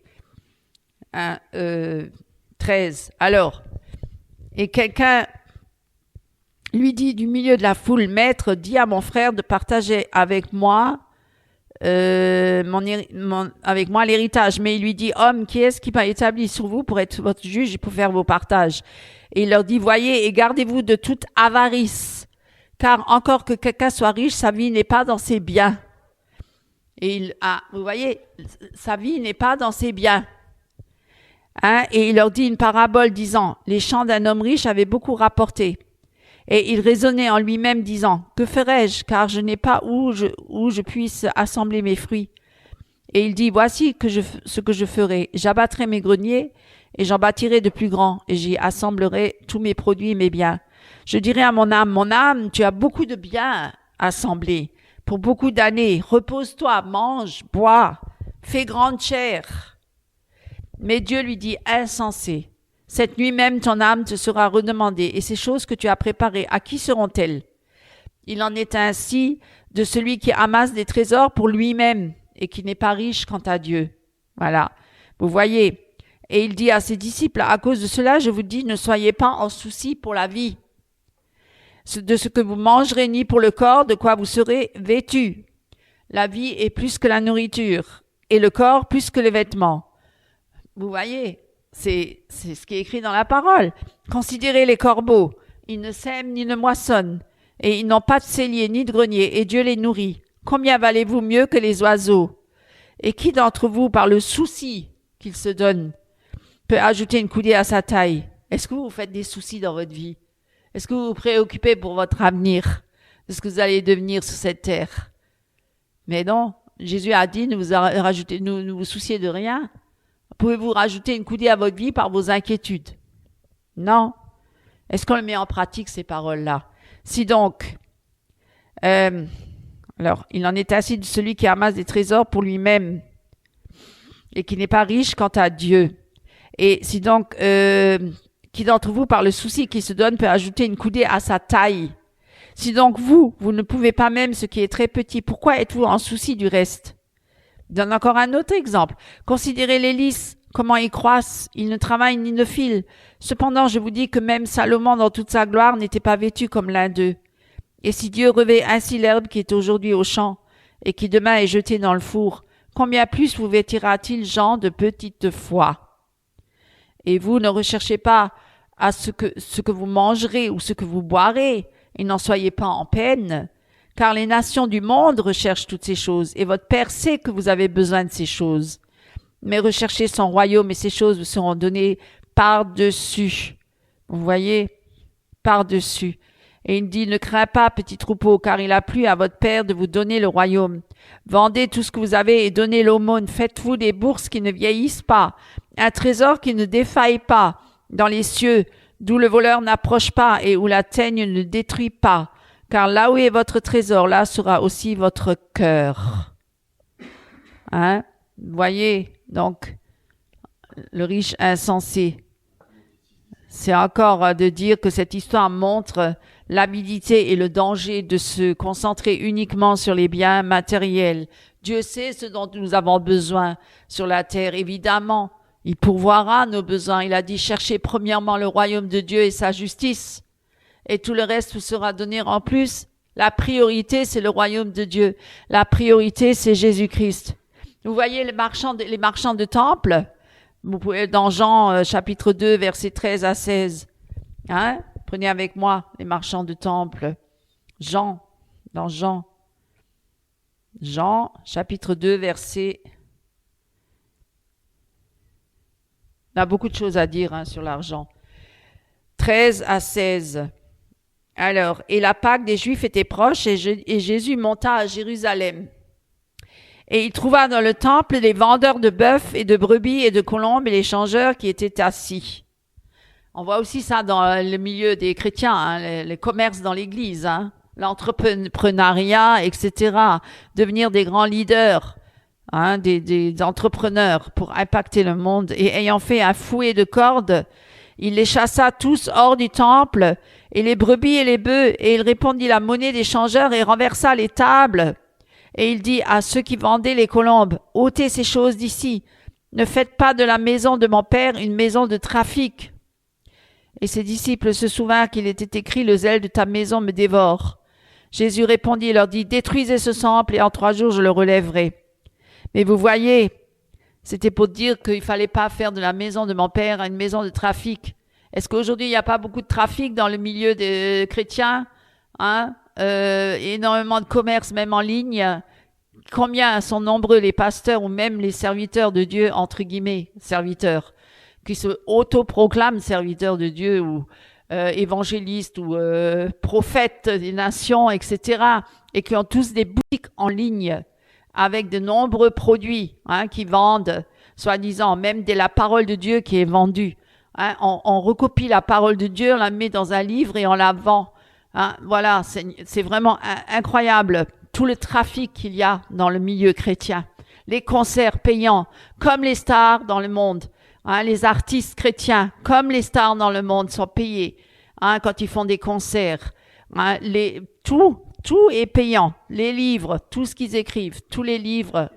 13. Alors, et quelqu'un lui dit du milieu de la foule, Maître, dis à mon frère de partager avec moi l'héritage. Mais il lui dit, homme, qui est-ce qui m'a établi sur vous pour être votre juge et pour faire vos partages? Et il leur dit, voyez et gardez-vous de toute avarice, car encore que quelqu'un soit riche, sa vie n'est pas dans ses biens. Et vous voyez, sa vie n'est pas dans ses biens. Et il leur dit une parabole disant, les champs d'un homme riche avaient beaucoup rapporté. Et il raisonnait en lui-même disant, que ferai-je, car je n'ai pas où je puisse assembler mes fruits. Et il dit, voici ce que je ferai. J'abattrai mes greniers et j'en bâtirai de plus grands et j'y assemblerai tous mes produits et mes biens. Je dirai à mon âme, tu as beaucoup de biens assemblés pour beaucoup d'années. Repose-toi, mange, bois, fais grande chair. Mais Dieu lui dit, insensé. Cette nuit même, ton âme te sera redemandée, et ces choses que tu as préparées, à qui seront-elles? Il en est ainsi de celui qui amasse des trésors pour lui-même et qui n'est pas riche quant à Dieu. Voilà, vous voyez. Et il dit à ses disciples, à cause de cela, je vous dis, ne soyez pas en souci pour la vie, de ce que vous mangerez, ni pour le corps, de quoi vous serez vêtus. La vie est plus que la nourriture, et le corps plus que les vêtements. Vous voyez, c'est ce qui est écrit dans la parole. Considérez les corbeaux, ils ne sèment ni ne moissonnent, et ils n'ont pas de cellier ni de grenier, et Dieu les nourrit. Combien valez-vous mieux que les oiseaux? Et qui d'entre vous, par le souci qu'il se donne, peut ajouter une coudée à sa taille? Est-ce que vous faites des soucis dans votre vie? Est-ce que vous vous préoccupez pour votre avenir, de ce que vous allez devenir sur cette terre? Mais non, Jésus a dit, ne vous souciez de rien. Pouvez-vous rajouter une coudée à votre vie par vos inquiétudes? Non. Est-ce qu'on le met en pratique, ces paroles-là? Si donc, alors, il en est ainsi de celui qui amasse des trésors pour lui-même et qui n'est pas riche quant à Dieu. Et si donc, qui d'entre vous, par le souci qu'il se donne, peut ajouter une coudée à sa taille? Si donc vous ne pouvez pas même ce qui est très petit, pourquoi êtes-vous en souci du reste? Je donne encore un autre exemple. Considérez les lys, comment ils croissent, ils ne travaillent ni ne filent. Cependant, je vous dis que même Salomon, dans toute sa gloire, n'était pas vêtu comme l'un d'eux. Et si Dieu revêt ainsi l'herbe qui est aujourd'hui au champ et qui demain est jetée dans le four, combien plus vous vêtira-t-il, gens de petite foi? Et vous ne recherchez pas à ce que vous mangerez ou ce que vous boirez, et n'en soyez pas en peine, car les nations du monde recherchent toutes ces choses, et votre Père sait que vous avez besoin de ces choses. Mais recherchez son royaume, et ces choses vous seront données par-dessus. Vous voyez, par-dessus. Et il dit, ne crains pas, petit troupeau, car il a plu à votre Père de vous donner le royaume. Vendez tout ce que vous avez et donnez l'aumône. Faites-vous des bourses qui ne vieillissent pas, un trésor qui ne défaille pas dans les cieux, d'où le voleur n'approche pas et où la teigne ne détruit pas. Car là où est votre trésor, là sera aussi votre cœur. Hein? Vous voyez, donc, le riche insensé. C'est encore de dire que cette histoire montre l'avidité et le danger de se concentrer uniquement sur les biens matériels. Dieu sait ce dont nous avons besoin sur la terre, évidemment. Il pourvoira nos besoins. Il a dit, cherchez premièrement le royaume de Dieu et sa justice. Et tout le reste vous sera donné en plus. La priorité, c'est le royaume de Dieu. La priorité, c'est Jésus-Christ. Vous voyez les marchands de temple? Vous pouvez, dans Jean chapitre 2, versets 13 à 16. Hein? Prenez avec moi les marchands de temple. Dans Jean chapitre 2, verset... On a beaucoup de choses à dire sur l'argent. 13 à 16. Alors, et la Pâque des Juifs était proche et Jésus monta à Jérusalem. Et il trouva dans le temple les vendeurs de bœufs et de brebis et de colombes et les changeurs qui étaient assis. On voit aussi ça dans le milieu des chrétiens, les commerces dans l'église, l'entrepreneuriat, etc. Devenir des grands leaders, des entrepreneurs pour impacter le monde. Et ayant fait un fouet de cordes, il les chassa tous hors du temple, et les brebis et les bœufs, et il répandit la monnaie des changeurs et renversa les tables. Et il dit à ceux qui vendaient les colombes, « ôtez ces choses d'ici, ne faites pas de la maison de mon père une maison de trafic. » Et ses disciples se souvinrent qu'il était écrit, « Le zèle de ta maison me dévore. » Jésus répondit et leur dit, « Détruisez ce temple et en 3 jours je le relèverai. » Mais vous voyez, c'était pour dire qu'il ne fallait pas faire de la maison de mon père une maison de trafic. Est-ce qu'aujourd'hui, il n'y a pas beaucoup de trafic dans le milieu des chrétiens? Énormément de commerce, même en ligne. Combien sont nombreux les pasteurs ou même les serviteurs de Dieu, entre guillemets, serviteurs, qui se autoproclament serviteurs de Dieu ou évangélistes ou prophètes des nations, etc. Et qui ont tous des boutiques en ligne avec de nombreux produits qui vendent, soi-disant, même de la parole de Dieu qui est vendue. On recopie la parole de Dieu, on la met dans un livre et on la vend. Voilà, c'est vraiment incroyable tout le trafic qu'il y a dans le milieu chrétien. Les concerts payants, comme les stars dans le monde. Les artistes chrétiens, comme les stars dans le monde, sont payés quand ils font des concerts. Tout est payant. Les livres, tout ce qu'ils écrivent, tous les livres.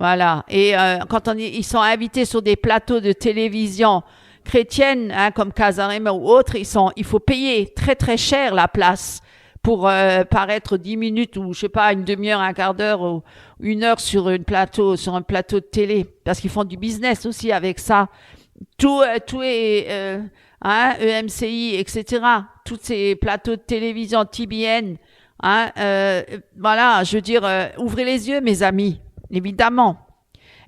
Voilà. Et quand ils sont invités sur des plateaux de télévision chrétiennes, comme Casarema ou autres, il faut payer très très cher la place pour paraître 10 minutes ou je sais pas une demi-heure, un quart d'heure ou 1 heure sur un plateau de télé, parce qu'ils font du business aussi avec ça. Tout est EMCI, etc. Tous ces plateaux de télévision, TBN, voilà, je veux dire, ouvrez les yeux, mes amis, évidemment.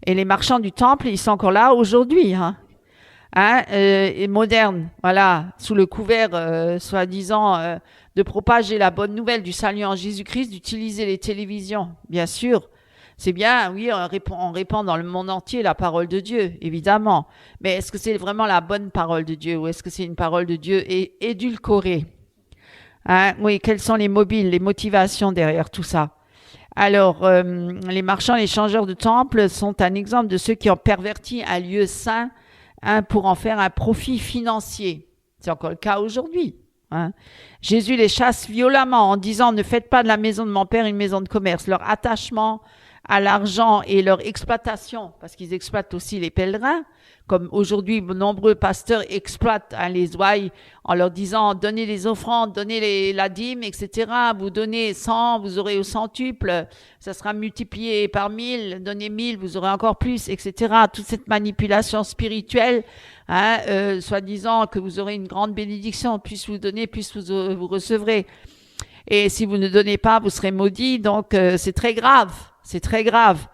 Et les marchands du temple, ils sont encore là aujourd'hui, et moderne, voilà, sous le couvert, soi-disant, de propager la bonne nouvelle du salut en Jésus-Christ, d'utiliser les télévisions, bien sûr. C'est bien, oui, on répand dans le monde entier la parole de Dieu, évidemment. Mais est-ce que c'est vraiment la bonne parole de Dieu ou est-ce que c'est une parole de Dieu édulcorée? Oui, quels sont les motivations derrière tout ça? Alors, les marchands et les changeurs de temple sont un exemple de ceux qui ont perverti un lieu saint pour en faire un profit financier. C'est encore le cas aujourd'hui. Jésus les chasse violemment en disant « Ne faites pas de la maison de mon père une maison de commerce ». Leur attachement à l'argent et leur exploitation, parce qu'ils exploitent aussi les pèlerins, comme aujourd'hui nombreux pasteurs exploitent les ouailles en leur disant « Donnez les offrandes, donnez la dîme, etc. Vous donnez 100, vous aurez au centuple, ça sera multiplié par 1000, donnez 1000, vous aurez encore plus, etc. » Toute cette manipulation spirituelle, soi-disant que vous aurez une grande bénédiction, plus vous donnez, plus vous recevrez. Et si vous ne donnez pas, vous serez maudit, donc c'est très grave. C'est très grave.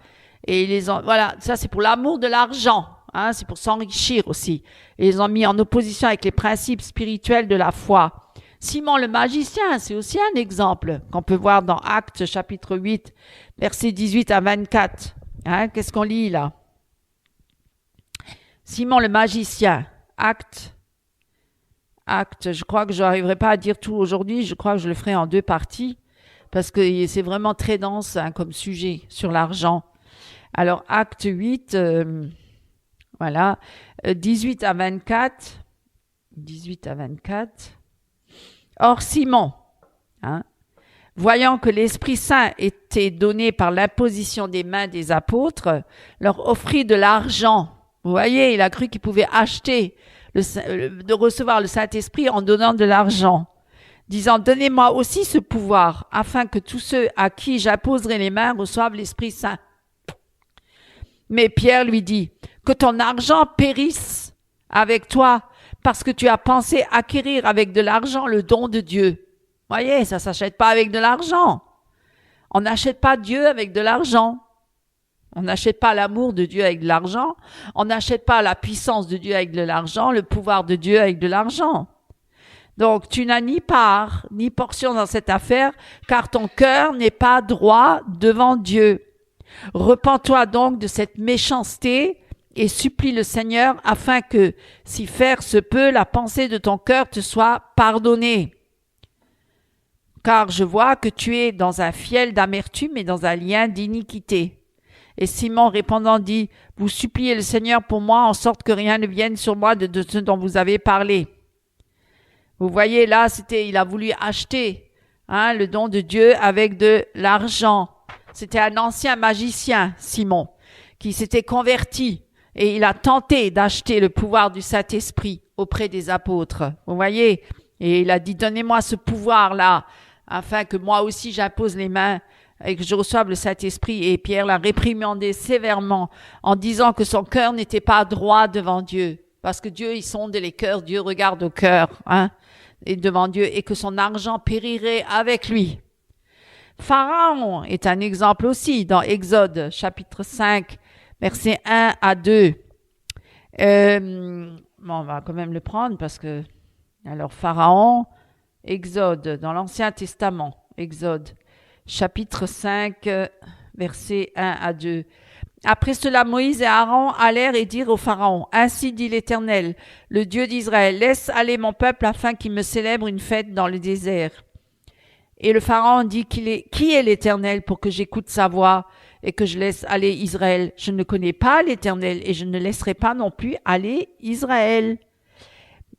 Et voilà, ça c'est pour l'amour de l'argent. C'est pour s'enrichir aussi. Et ils ont mis en opposition avec les principes spirituels de la foi. Simon le magicien, c'est aussi un exemple qu'on peut voir dans Actes chapitre 8, versets 18 à 24. Qu'est-ce qu'on lit là? Simon le magicien, Actes, je crois que je n'arriverai pas à dire tout aujourd'hui, je crois que je le ferai en 2 parties, parce que c'est vraiment très dense comme sujet sur l'argent. Alors, acte 8, voilà, 18 à 24. 18 à 24. Or, Simon, hein, voyant que l'Esprit Saint était donné par l'imposition des mains des apôtres, leur offrit de l'argent. Vous voyez, il a cru qu'il pouvait acheter de recevoir le Saint-Esprit en donnant de l'argent, disant, donnez-moi aussi ce pouvoir, afin que tous ceux à qui j'apposerai les mains reçoivent l'Esprit Saint. Mais Pierre lui dit, que ton argent périsse avec toi, parce que tu as pensé acquérir avec de l'argent le don de Dieu. Voyez, ça s'achète pas avec de l'argent. On n'achète pas Dieu avec de l'argent. On n'achète pas l'amour de Dieu avec de l'argent. On n'achète pas la puissance de Dieu avec de l'argent, le pouvoir de Dieu avec de l'argent. Donc, tu n'as ni part, ni portion dans cette affaire, car ton cœur n'est pas droit devant Dieu. Repens-toi donc de cette méchanceté et supplie le Seigneur afin que, si faire se peut, la pensée de ton cœur te soit pardonnée. Car je vois que tu es dans un fiel d'amertume et dans un lien d'iniquité. Et Simon répondant dit, vous suppliez le Seigneur pour moi en sorte que rien ne vienne sur moi de ce dont vous avez parlé. Vous voyez là, il a voulu acheter le don de Dieu avec de l'argent. C'était un ancien magicien, Simon, qui s'était converti et il a tenté d'acheter le pouvoir du Saint-Esprit auprès des apôtres. Vous voyez? Et il a dit, donnez-moi ce pouvoir-là, afin que moi aussi j'impose les mains et que je reçoive le Saint-Esprit. Et Pierre l'a réprimandé sévèrement en disant que son cœur n'était pas droit devant Dieu. Parce que Dieu, il sonde les cœurs, Dieu regarde au cœur, et devant Dieu, et que son argent périrait avec lui. Pharaon est un exemple aussi dans Exode, chapitre 5, versets 1 à 2. On va quand même le prendre parce que, alors Pharaon, Exode, dans l'Ancien Testament, Exode, chapitre 5, versets 1 à 2. Après cela, Moïse et Aaron allèrent et dirent au Pharaon, « Ainsi dit l'Éternel, le Dieu d'Israël, laisse aller mon peuple afin qu'il me célèbre une fête dans le désert. » Et le Pharaon dit, qui est l'Éternel pour que j'écoute sa voix et que je laisse aller Israël? Je ne connais pas l'Éternel et je ne laisserai pas non plus aller Israël.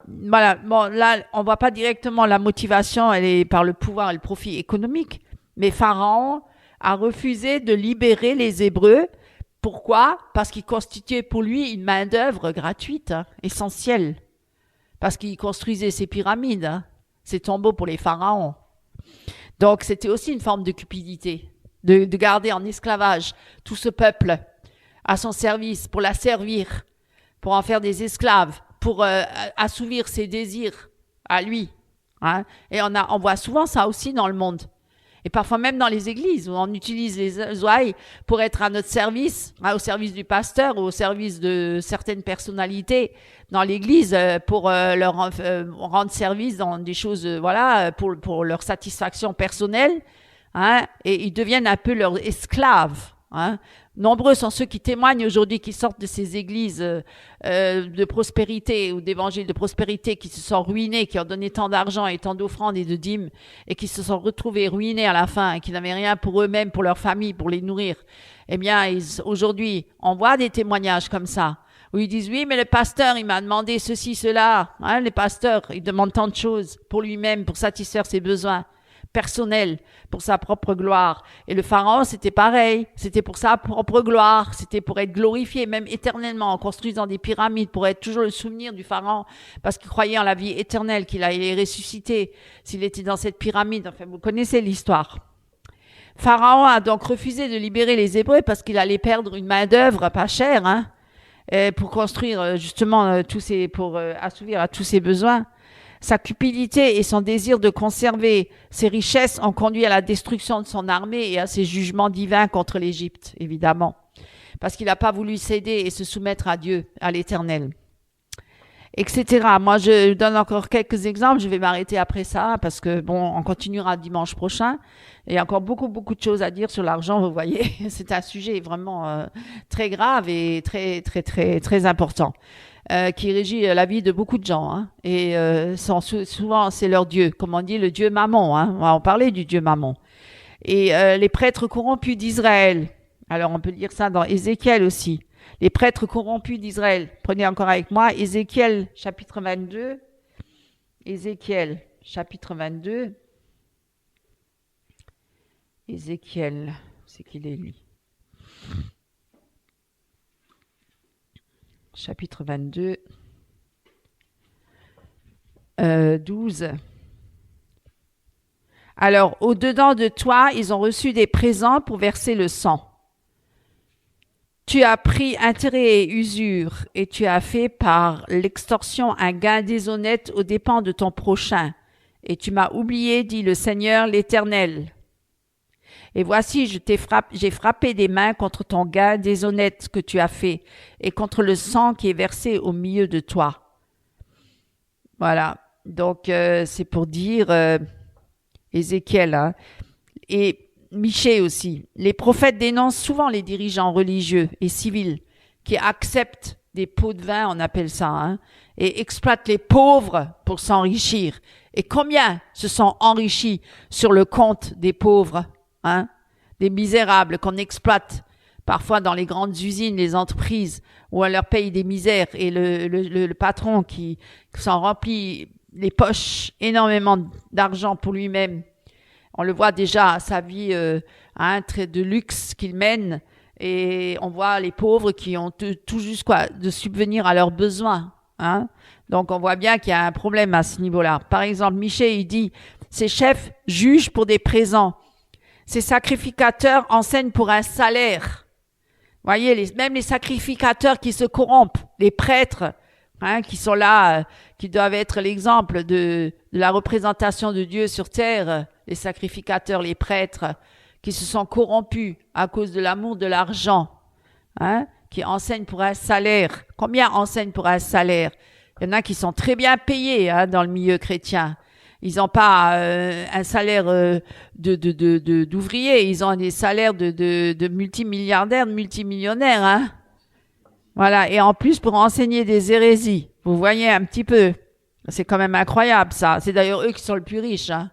Voilà, bon, là, on voit pas directement la motivation, elle est par le pouvoir et le profit économique. Mais Pharaon a refusé de libérer les Hébreux. Pourquoi? Parce qu'il constituait pour lui une main-d'œuvre gratuite, essentielle. Parce qu'il construisait ses pyramides, ses tombeaux pour les pharaons. Donc, c'était aussi une forme de cupidité, de garder en esclavage tout ce peuple à son service, pour la servir, pour en faire des esclaves, pour assouvir ses désirs à lui. Et on voit souvent ça aussi dans le monde. Et parfois même dans les églises, où on utilise les ouailles pour être à notre service, au service du pasteur ou au service de certaines personnalités dans l'église pour leur rendre service dans des choses, pour leur satisfaction personnelle. Et ils deviennent un peu leurs esclaves. Nombreux sont ceux qui témoignent aujourd'hui, qui sortent de ces églises de prospérité ou d'évangiles de prospérité, qui se sont ruinés, qui ont donné tant d'argent et tant d'offrandes et de dîmes, et qui se sont retrouvés ruinés à la fin, et qui n'avaient rien pour eux-mêmes, pour leur famille, pour les nourrir. Eh bien, aujourd'hui, on voit des témoignages comme ça, où ils disent, oui, mais le pasteur, il m'a demandé ceci, cela. Les pasteurs, ils demandent tant de choses pour lui-même, pour satisfaire ses besoins personnel, pour sa propre gloire. Et le pharaon, c'était pareil. C'était pour sa propre gloire. C'était pour être glorifié, même éternellement, en construisant des pyramides, pour être toujours le souvenir du pharaon, parce qu'il croyait en la vie éternelle, qu'il allait ressusciter s'il était dans cette pyramide. Enfin, vous connaissez l'histoire. Pharaon a donc refusé de libérer les Hébreux parce qu'il allait perdre une main-d'œuvre pas chère, pour construire justement pour assouvir à tous ses besoins. Sa cupidité et son désir de conserver ses richesses ont conduit à la destruction de son armée et à ses jugements divins contre l'Égypte, évidemment, parce qu'il n'a pas voulu céder et se soumettre à Dieu, à l'Éternel, etc. Moi, je donne encore quelques exemples, je vais m'arrêter après ça, parce que, on continuera dimanche prochain. Il y a encore beaucoup, beaucoup de choses à dire sur l'argent, vous voyez. C'est un sujet vraiment très grave et très, très, très, très important. Qui régit la vie de beaucoup de gens. Et souvent, c'est leur Dieu. Comme on dit, le Dieu Mammon. On va en parler du Dieu Mammon. Et les prêtres corrompus d'Israël Alors, on peut lire ça dans Ézéchiel aussi. Les prêtres corrompus d'Israël. Prenez encore avec moi Ézéchiel, chapitre 22. Ézéchiel, chapitre 22. Ézéchiel, c'est qu'il est lui. Chapitre 22, 12. Alors, au-dedans de toi, ils ont reçu des présents pour verser le sang. Tu as pris intérêt et usure, et tu as fait par l'extorsion un gain déshonnête aux dépens de ton prochain. Et tu m'as oublié, dit le Seigneur l'Éternel. Et voici, j'ai frappé des mains contre ton gain déshonnête que tu as fait, et contre le sang qui est versé au milieu de toi. Voilà, donc c'est pour dire Ézéchiel, hein. Et Michée aussi. Les prophètes dénoncent souvent les dirigeants religieux et civils qui acceptent des pots de vin, on appelle ça, hein, et exploitent les pauvres pour s'enrichir. Et combien se sont enrichis sur le compte des pauvres, hein, des misérables qu'on exploite parfois dans les grandes usines, les entreprises, où on leur paye des misères et le patron qui s'en remplit les poches énormément d'argent pour lui-même. On le voit déjà à sa vie, à un trait de luxe qu'il mène, et on voit les pauvres qui ont tout juste quoi, de subvenir à leurs besoins, hein. Donc on voit bien qu'il y a un problème à ce niveau-là. Par exemple, Michée, il dit, ces chefs jugent pour des présents. Ces sacrificateurs enseignent pour un salaire. Vous voyez, même les sacrificateurs qui se corrompent, les prêtres, hein, qui sont là, qui doivent être l'exemple de la représentation de Dieu sur terre, les sacrificateurs, les prêtres, qui se sont corrompus à cause de l'amour de l'argent, hein, qui enseignent pour un salaire. Combien enseignent pour un salaire? Il y en a qui sont très bien payés, hein, dans le milieu chrétien. Ils n'ont pas un salaire d'ouvriers, ils ont des salaires de multimilliardaires, de multimillionnaires, hein. Voilà, et en plus pour enseigner des hérésies. Vous voyez un petit peu. C'est quand même incroyable ça. C'est d'ailleurs eux qui sont le plus riches, hein.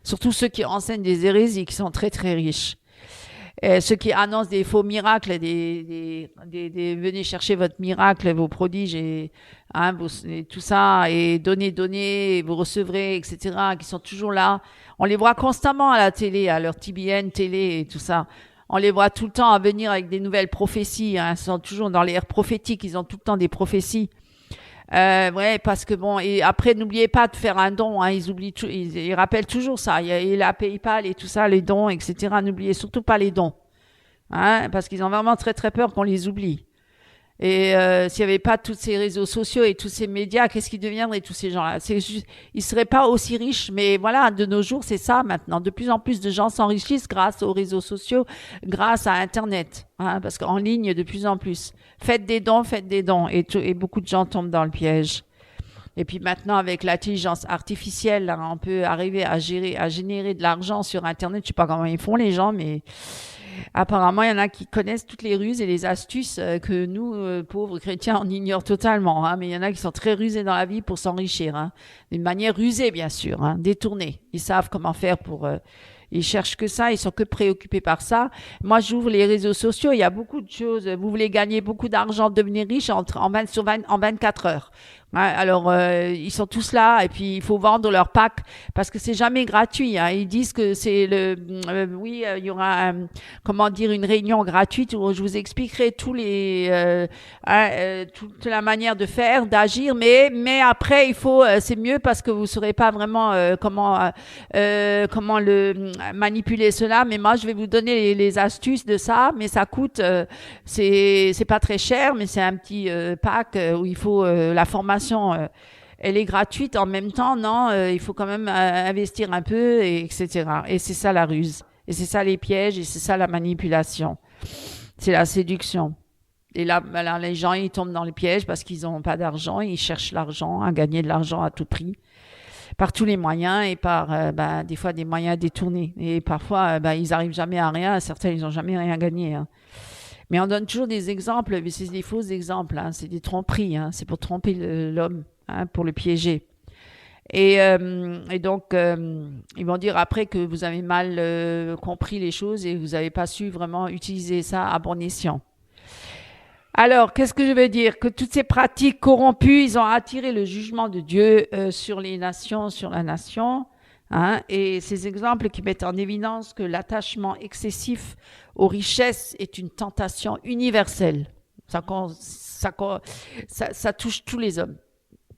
Surtout ceux qui enseignent des hérésies, qui sont très très riches. Et ceux qui annoncent des faux miracles, venez chercher votre miracle, vos prodiges et, hein, et tout ça, et donnez, vous recevrez, etc., qui sont toujours là. On les voit constamment à la télé, à leur TBN télé et tout ça. On les voit tout le temps à venir avec des nouvelles prophéties, hein. Ils sont toujours dans l'ère prophétique, ils ont tout le temps des prophéties. Ouais, parce que bon, et après, n'oubliez pas de faire un don, hein, ils rappellent toujours ça. Il y a la PayPal et tout ça, les dons, etc. N'oubliez surtout pas les dons, hein, parce qu'ils ont vraiment très très peur qu'on les oublie. Et s'il n'y avait pas tous ces réseaux sociaux et tous ces médias, qu'est-ce qu'ils deviendraient tous ces gens-là? Ils seraient pas aussi riches, mais voilà, de nos jours, c'est ça maintenant. De plus en plus de gens s'enrichissent grâce aux réseaux sociaux, grâce à Internet, hein, parce qu'en ligne, de plus en plus. Faites des dons, et beaucoup de gens tombent dans le piège. Et puis maintenant, avec l'intelligence artificielle, hein, on peut arriver à générer de l'argent sur Internet. Je sais pas comment ils font les gens, mais apparemment, il y en a qui connaissent toutes les ruses et les astuces que nous, pauvres chrétiens, on ignore totalement, hein, mais il y en a qui sont très rusés dans la vie pour s'enrichir, hein, d'une manière rusée, bien sûr, hein, détournée. Ils savent comment faire pour... ils cherchent que ça, ils sont que préoccupés par ça. Moi, j'ouvre les réseaux sociaux, il y a beaucoup de choses. Vous voulez gagner beaucoup d'argent, devenir riche en 24 heures. Ouais, alors, ils sont tous là et puis il faut vendre leur pack parce que c'est jamais gratuit, hein. Ils disent que c'est il y aura comment dire une réunion gratuite où je vous expliquerai toute la manière de faire, d'agir, mais après il faut c'est mieux parce que vous saurez pas vraiment comment le manipuler cela. Mais moi je vais vous donner les astuces de ça, mais ça coûte c'est pas très cher, mais c'est un petit pack où il faut la formation. Elle est gratuite en même temps, non, il faut quand même investir un peu, etc. Et c'est ça la ruse, et c'est ça les pièges, et c'est ça la manipulation, c'est la séduction. Et là, les gens, ils tombent dans les pièges parce qu'ils n'ont pas d'argent, ils cherchent l'argent, à gagner de l'argent à tout prix, par tous les moyens, et par des fois des moyens détournés. Et parfois, ils n'arrivent jamais à rien, certains, ils n'ont jamais rien gagné, hein. Mais on donne toujours des exemples, mais c'est des faux exemples, hein, c'est des tromperies, hein, c'est pour tromper l'homme, hein, pour le piéger. Et donc, ils vont dire après que vous avez mal compris les choses et vous n'avez pas su vraiment utiliser ça à bon escient. Alors, qu'est-ce que je veux dire? Que toutes ces pratiques corrompues, ils ont attiré le jugement de Dieu sur les nations, sur la nation. Hein, et ces exemples qui mettent en évidence que l'attachement excessif aux richesses est une tentation universelle. Ça touche tous les hommes.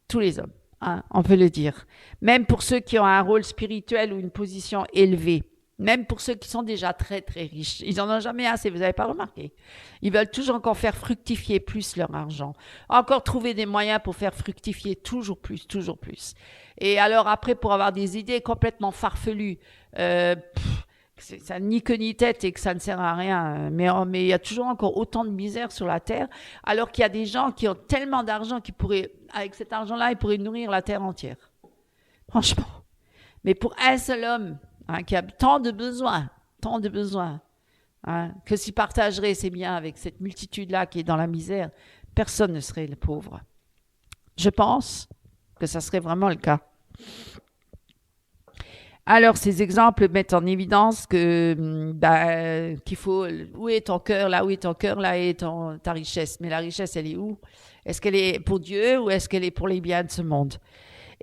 Tous les hommes, hein, on peut le dire. Même pour ceux qui ont un rôle spirituel ou une position élevée. Même pour ceux qui sont déjà très, très riches. Ils n'en ont jamais assez, vous n'avez pas remarqué. Ils veulent toujours encore faire fructifier plus leur argent. Encore trouver des moyens pour faire fructifier toujours plus, toujours plus. Et alors après, pour avoir des idées complètement farfelues, ça ni queue ni tête et que ça ne sert à rien. Mais il y a toujours encore autant de misère sur la terre, alors qu'il y a des gens qui ont tellement d'argent qu'ils pourraient, avec cet argent-là, ils pourraient nourrir la terre entière. Franchement. Mais pour un seul homme, hein, qui a tant de besoins, hein, que s'il partagerait ses biens avec cette multitude-là qui est dans la misère, personne ne serait le pauvre. Je pense que ça serait vraiment le cas. Alors, ces exemples mettent en évidence que, qu'il faut, où est ton cœur, là est ta richesse. Mais la richesse, elle est où? Est-ce qu'elle est pour Dieu ou est-ce qu'elle est pour les biens de ce monde?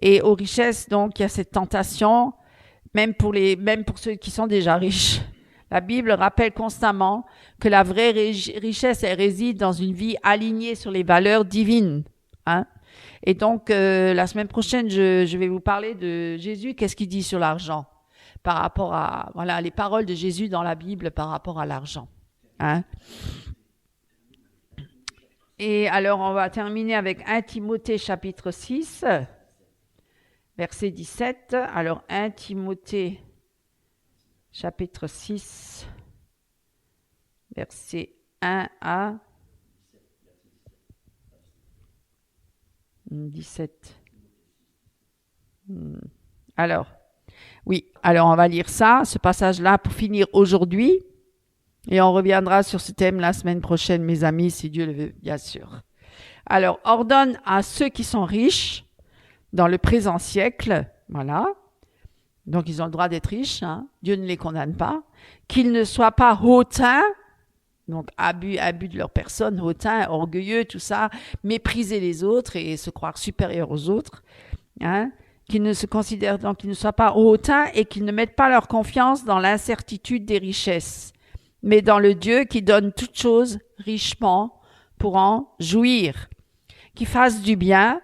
Et aux richesses, donc, il y a cette tentation, même pour ceux qui sont déjà riches. La Bible rappelle constamment que la vraie richesse, elle réside dans une vie alignée sur les valeurs divines. Hein? Et donc, la semaine prochaine, je vais vous parler de Jésus. Qu'est-ce qu'il dit sur l'argent par rapport à, voilà, les paroles de Jésus dans la Bible par rapport à l'argent. Hein? Et alors, on va terminer avec 1 Timothée chapitre 6, verset 17. Alors, 1 Timothée chapitre 6, verset 1 à 17. Alors, on va lire ça, ce passage-là, pour finir aujourd'hui. Et on reviendra sur ce thème la semaine prochaine, mes amis, si Dieu le veut, bien sûr. Alors, ordonne à ceux qui sont riches dans le présent siècle, voilà, donc ils ont le droit d'être riches, hein, Dieu ne les condamne pas, qu'ils ne soient pas hautains, donc abus de leur personne, hautains, orgueilleux, tout ça, mépriser les autres et se croire supérieurs aux autres, hein, qu'ils ne se considèrent donc qu'ils ne soient pas hautains et qu'ils ne mettent pas leur confiance dans l'incertitude des richesses, mais dans le Dieu qui donne toutes choses richement pour en jouir, qu'ils fassent du bien,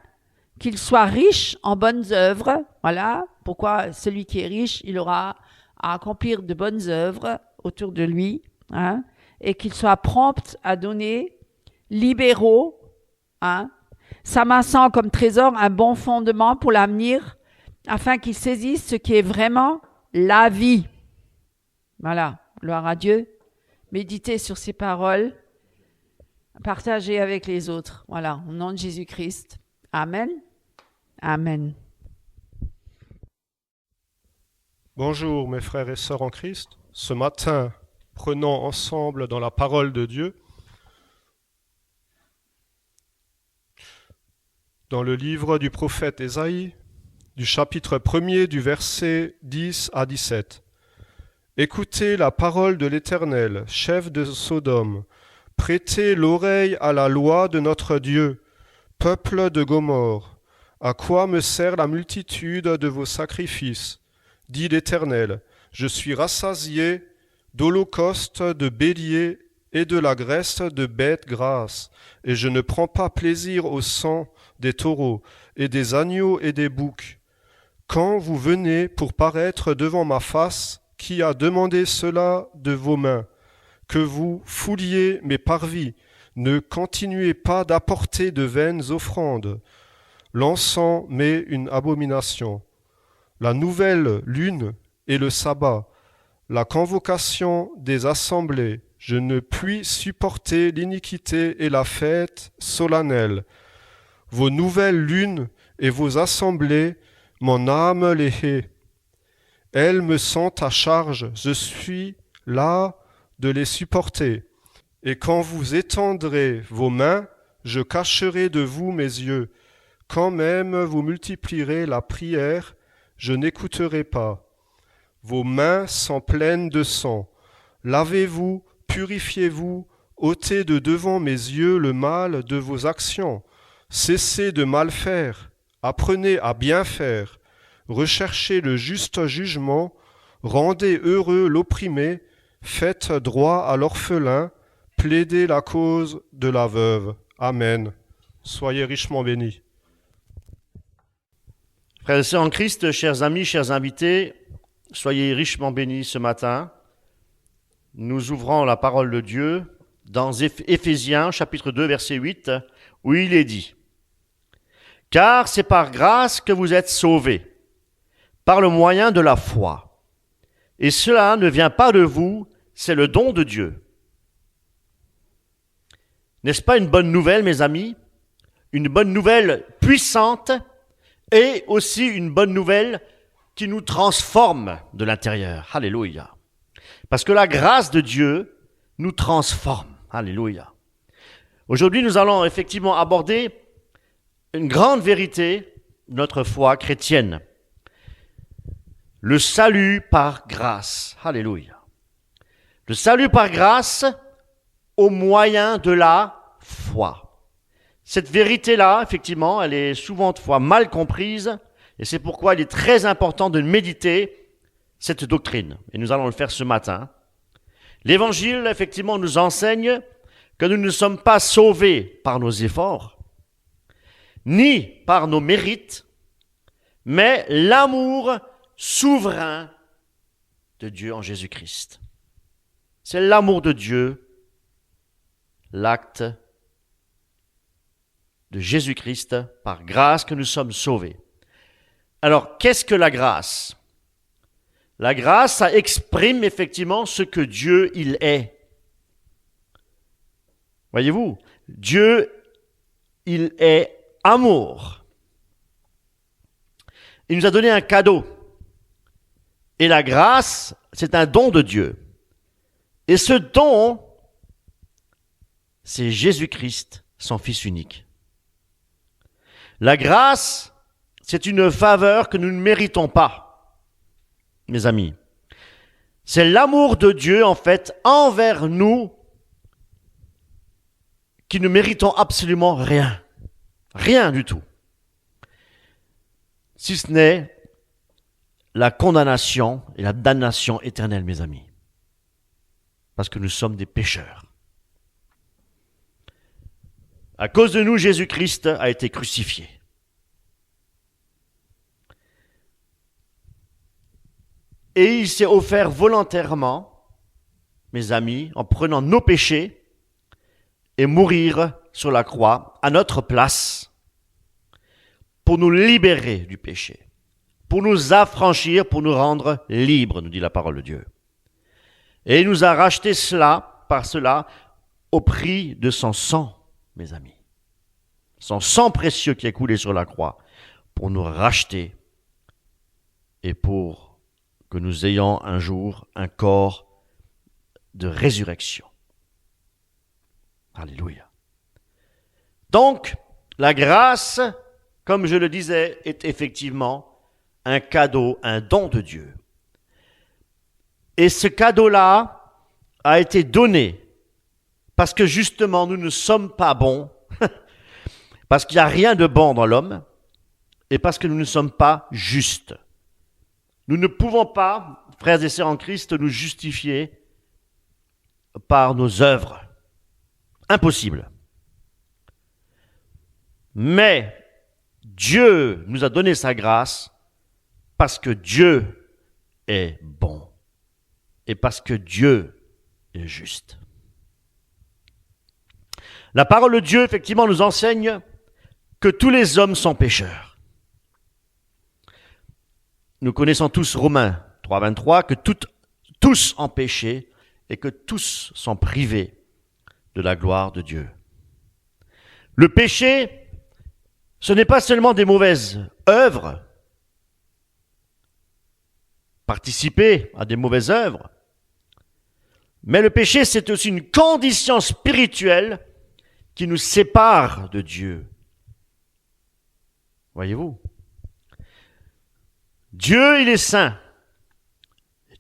qu'ils soient riches en bonnes œuvres. Voilà pourquoi celui qui est riche, il aura à accomplir de bonnes œuvres autour de lui, hein, et qu'il soit prompt à donner, libéraux, hein, s'amassant comme trésor un bon fondement pour l'avenir, afin qu'il saisisse ce qui est vraiment la vie. Voilà, gloire à Dieu. Méditez sur ces paroles, partagez avec les autres. Voilà, au nom de Jésus-Christ. Amen. Amen. Bonjour mes frères et sœurs en Christ. Ce matin, prenons ensemble dans la parole de Dieu, dans le livre du prophète Ésaïe, du chapitre 1er, du verset 10 à 17. Écoutez la parole de l'Éternel, chef de Sodome. Prêtez l'oreille à la loi de notre Dieu, peuple de Gomorrhe. À quoi me sert la multitude de vos sacrifices? Dit l'Éternel, je suis rassasié d'holocaustes, de béliers et de la graisse de bêtes grasses, et je ne prends pas plaisir au sang des taureaux et des agneaux et des boucs. Quand vous venez pour paraître devant ma face, qui a demandé cela de vos mains? Que vous fouliez mes parvis, ne continuez pas d'apporter de vaines offrandes. L'encens m'est une abomination. La nouvelle lune et le sabbat, la convocation des assemblées, je ne puis supporter l'iniquité et la fête solennelle. Vos nouvelles lunes et vos assemblées, mon âme les hait. Elles me sont à charge, je suis là de les supporter. Et quand vous étendrez vos mains, je cacherai de vous mes yeux. quand même vous multiplierez la prière, je n'écouterai pas. Vos mains sont pleines de sang. Lavez-vous, purifiez-vous, ôtez de devant mes yeux le mal de vos actions. Cessez de mal faire, apprenez à bien faire. Recherchez le juste jugement, rendez heureux l'opprimé, faites droit à l'orphelin, plaidez la cause de la veuve. Amen. Soyez richement bénis. Frères et sœurs en Christ, chers amis, chers invités, soyez richement bénis ce matin. Nous ouvrons la parole de Dieu dans Éphésiens chapitre 2 verset 8 où il est dit « Car c'est par grâce que vous êtes sauvés, par le moyen de la foi. Et cela ne vient pas de vous, c'est le don de Dieu. » N'est-ce pas une bonne nouvelle, mes amis? Une bonne nouvelle puissante et aussi une bonne nouvelle qui nous transforme de l'intérieur. Alléluia. Parce que la grâce de Dieu nous transforme. Alléluia. Aujourd'hui, nous allons effectivement aborder une grande vérité de notre foi chrétienne. Le salut par grâce. Alléluia. Le salut par grâce au moyen de la foi. Cette vérité-là, effectivement, elle est souvent de fois mal comprise et c'est pourquoi il est très important de méditer cette doctrine. Et nous allons le faire ce matin. L'Évangile, effectivement, nous enseigne que nous ne sommes pas sauvés par nos efforts, ni par nos mérites, mais l'amour souverain de Dieu en Jésus-Christ. C'est l'amour de Dieu, l'acte de Jésus-Christ, par grâce que nous sommes sauvés. Alors, qu'est-ce que la grâce? La grâce, ça exprime effectivement ce que Dieu, il est. Voyez-vous, Dieu, il est amour. Il nous a donné un cadeau. Et la grâce, c'est un don de Dieu. Et ce don, c'est Jésus-Christ, son Fils unique. La grâce, c'est une faveur que nous ne méritons pas, mes amis. C'est l'amour de Dieu, en fait, envers nous, qui ne méritons absolument rien. Rien du tout. Si ce n'est la condamnation et la damnation éternelle, mes amis. Parce que nous sommes des pécheurs. À cause de nous, Jésus-Christ a été crucifié. Et il s'est offert volontairement, mes amis, en prenant nos péchés et mourir sur la croix à notre place pour nous libérer du péché, pour nous affranchir, pour nous rendre libres, nous dit la parole de Dieu. Et il nous a racheté par cela au prix de son sang, mes amis. Son sang précieux qui est coulé sur la croix pour nous racheter et pour que nous ayons un jour un corps de résurrection. Alléluia. Donc, la grâce, comme je le disais, est effectivement un cadeau, un don de Dieu. Et ce cadeau-là a été donné parce que justement, nous ne sommes pas bons, parce qu'il n'y a rien de bon dans l'homme, et parce que nous ne sommes pas justes. Nous ne pouvons pas, frères et sœurs en Christ, nous justifier par nos œuvres. Impossible. Mais Dieu nous a donné sa grâce parce que Dieu est bon et parce que Dieu est juste. La parole de Dieu, effectivement, nous enseigne que tous les hommes sont pécheurs. Nous connaissons tous Romains 3,23, que tous ont péché et que tous sont privés de la gloire de Dieu. Le péché, ce n'est pas seulement des mauvaises œuvres, participer à des mauvaises œuvres, mais le péché, c'est aussi une condition spirituelle qui nous sépare de Dieu. Voyez-vous? Dieu, il est saint.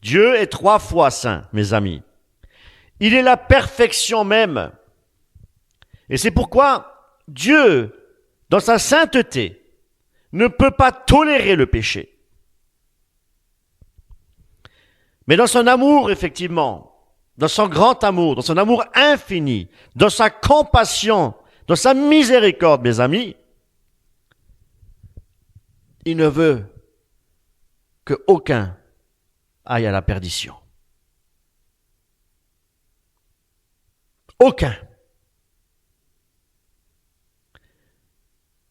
Dieu est 3 fois saint, mes amis. Il est la perfection même. Et c'est pourquoi Dieu, dans sa sainteté, ne peut pas tolérer le péché. Mais dans son amour, effectivement, dans son grand amour, dans son amour infini, dans sa compassion, dans sa miséricorde, mes amis, il ne veut qu'aucun aille à la perdition. Aucun.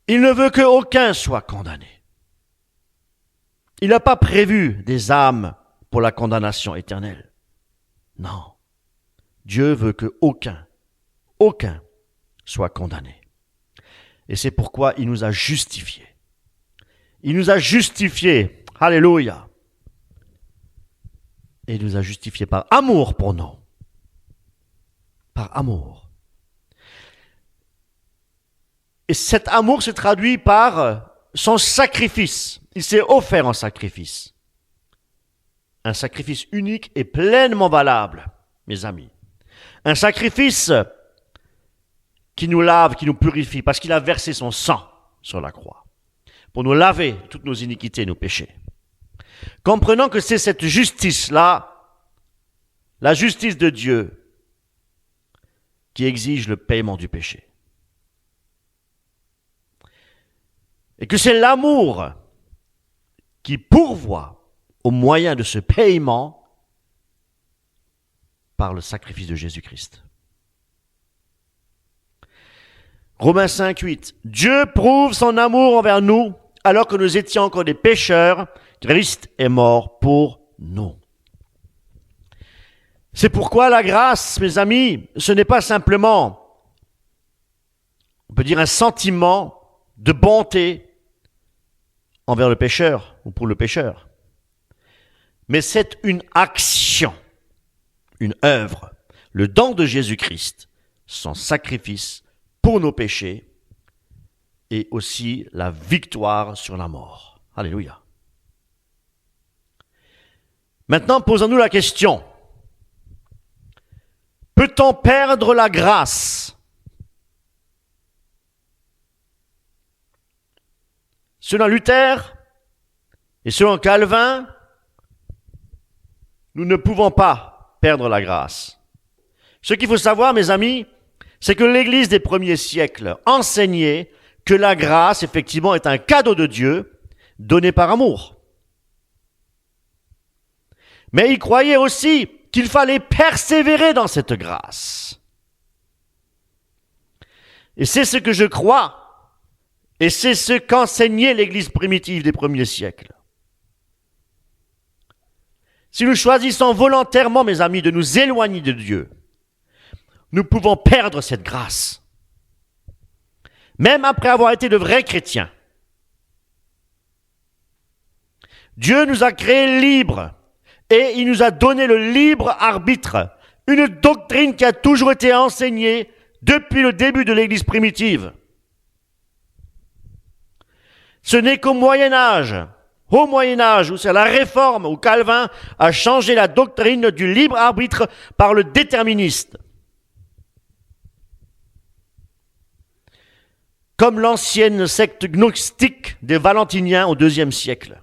Il ne veut qu'aucun soit condamné. Il n'a pas prévu des âmes pour la condamnation éternelle. Non. Dieu veut qu'aucun soit condamné. Et c'est pourquoi il nous a justifiés. Il nous a justifiés. Alléluia. Et il nous a justifiés par amour pour nous. Par amour. Et cet amour se traduit par son sacrifice. Il s'est offert en sacrifice. Un sacrifice unique et pleinement valable, mes amis. Un sacrifice qui nous lave, qui nous purifie, parce qu'il a versé son sang sur la croix pour nous laver toutes nos iniquités et nos péchés. Comprenant que c'est cette justice-là, la justice de Dieu, qui exige le paiement du péché. Et que c'est l'amour qui pourvoit au moyen de ce paiement par le sacrifice de Jésus-Christ. Romains 5, 8. Dieu prouve son amour envers nous alors que nous étions encore des pécheurs. Christ est mort pour nous. C'est pourquoi la grâce, mes amis, ce n'est pas simplement, on peut dire, un sentiment de bonté envers le pécheur ou pour le pécheur. Mais c'est une action, une œuvre, le don de Jésus-Christ, son sacrifice pour nos péchés et aussi la victoire sur la mort. Alléluia. Maintenant, posons-nous la question. Peut-on perdre la grâce? Selon Luther et selon Calvin, nous ne pouvons pas perdre la grâce. Ce qu'il faut savoir, mes amis, c'est que l'Église des premiers siècles enseignait que la grâce, effectivement, est un cadeau de Dieu donné par amour. Mais ils croyaient aussi qu'il fallait persévérer dans cette grâce. Et c'est ce que je crois, et c'est ce qu'enseignait l'Église primitive des premiers siècles. Si nous choisissons volontairement, mes amis, de nous éloigner de Dieu, nous pouvons perdre cette grâce. Même après avoir été de vrais chrétiens. Dieu nous a créés libres et il nous a donné le libre arbitre, une doctrine qui a toujours été enseignée depuis le début de l'Église primitive. Ce n'est qu'au Moyen-Âge, où c'est la Réforme, où Calvin a changé la doctrine du libre arbitre par le déterministe. Comme l'ancienne secte gnostique des Valentiniens au IIe siècle.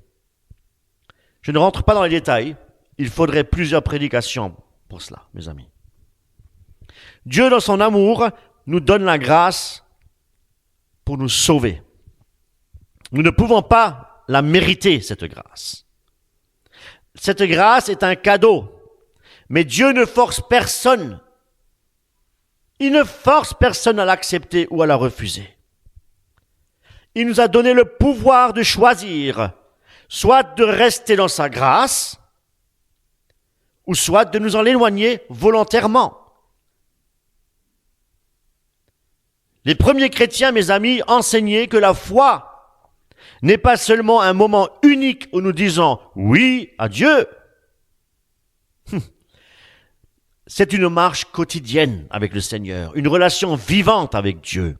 Je ne rentre pas dans les détails, il faudrait plusieurs prédications pour cela, mes amis. Dieu, dans son amour, nous donne la grâce pour nous sauver. Nous ne pouvons pas la mériter, cette grâce. Cette grâce est un cadeau, mais Dieu ne force personne. Il ne force personne à l'accepter ou à la refuser. Il nous a donné le pouvoir de choisir, soit de rester dans sa grâce, ou soit de nous en éloigner volontairement. Les premiers chrétiens, mes amis, enseignaient que la foi n'est pas seulement un moment unique où nous disons oui à Dieu. C'est une marche quotidienne avec le Seigneur, une relation vivante avec Dieu.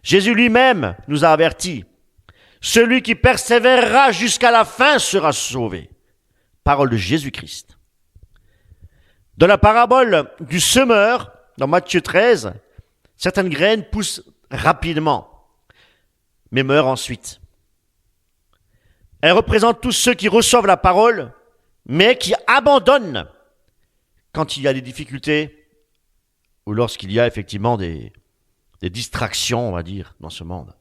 Jésus lui-même nous a avertis. Celui qui persévérera jusqu'à la fin sera sauvé. Parole de Jésus-Christ. Dans la parabole du semeur, dans Matthieu 13, certaines graines poussent rapidement, mais meurent ensuite. Elles représentent tous ceux qui reçoivent la parole, mais qui abandonnent quand il y a des difficultés ou lorsqu'il y a effectivement des distractions, on va dire, dans ce monde.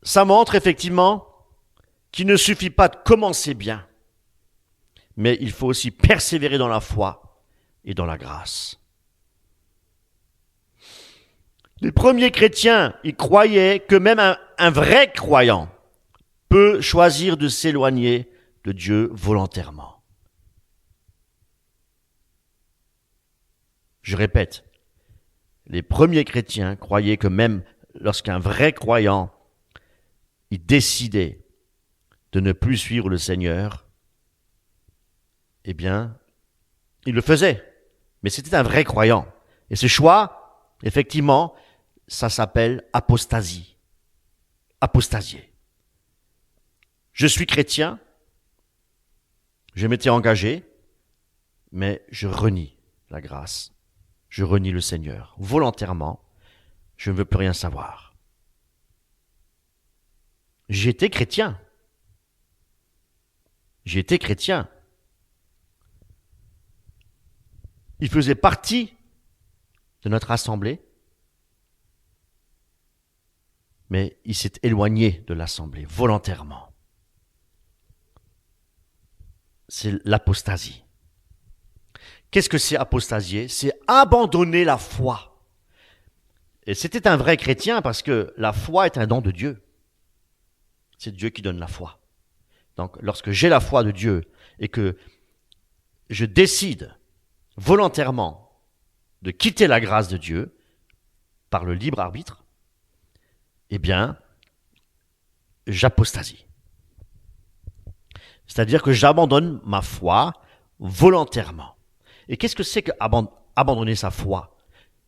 Ça montre effectivement qu'il ne suffit pas de commencer bien, mais il faut aussi persévérer dans la foi et dans la grâce. Les premiers chrétiens, ils croyaient que même un vrai croyant peut choisir de s'éloigner de Dieu volontairement. Je répète, les premiers chrétiens croyaient que même lorsqu'un vrai croyant il décidait de ne plus suivre le Seigneur, eh bien, il le faisait. Mais c'était un vrai croyant. Et ce choix, effectivement, ça s'appelle apostasie. Apostasier. Je suis chrétien, je m'étais engagé, mais je renie la grâce. Je renie le Seigneur. Volontairement, je ne veux plus rien savoir. J'étais chrétien. J'étais chrétien. Il faisait partie de notre assemblée, mais il s'est éloigné de l'assemblée volontairement. C'est l'apostasie. Qu'est-ce que c'est apostasier? C'est abandonner la foi. Et c'était un vrai chrétien parce que la foi est un don de Dieu. C'est Dieu qui donne la foi. Donc, lorsque j'ai la foi de Dieu et que je décide volontairement de quitter la grâce de Dieu par le libre arbitre, eh bien, j'apostasie. C'est-à-dire que j'abandonne ma foi volontairement. Et qu'est-ce que c'est que abandonner sa foi?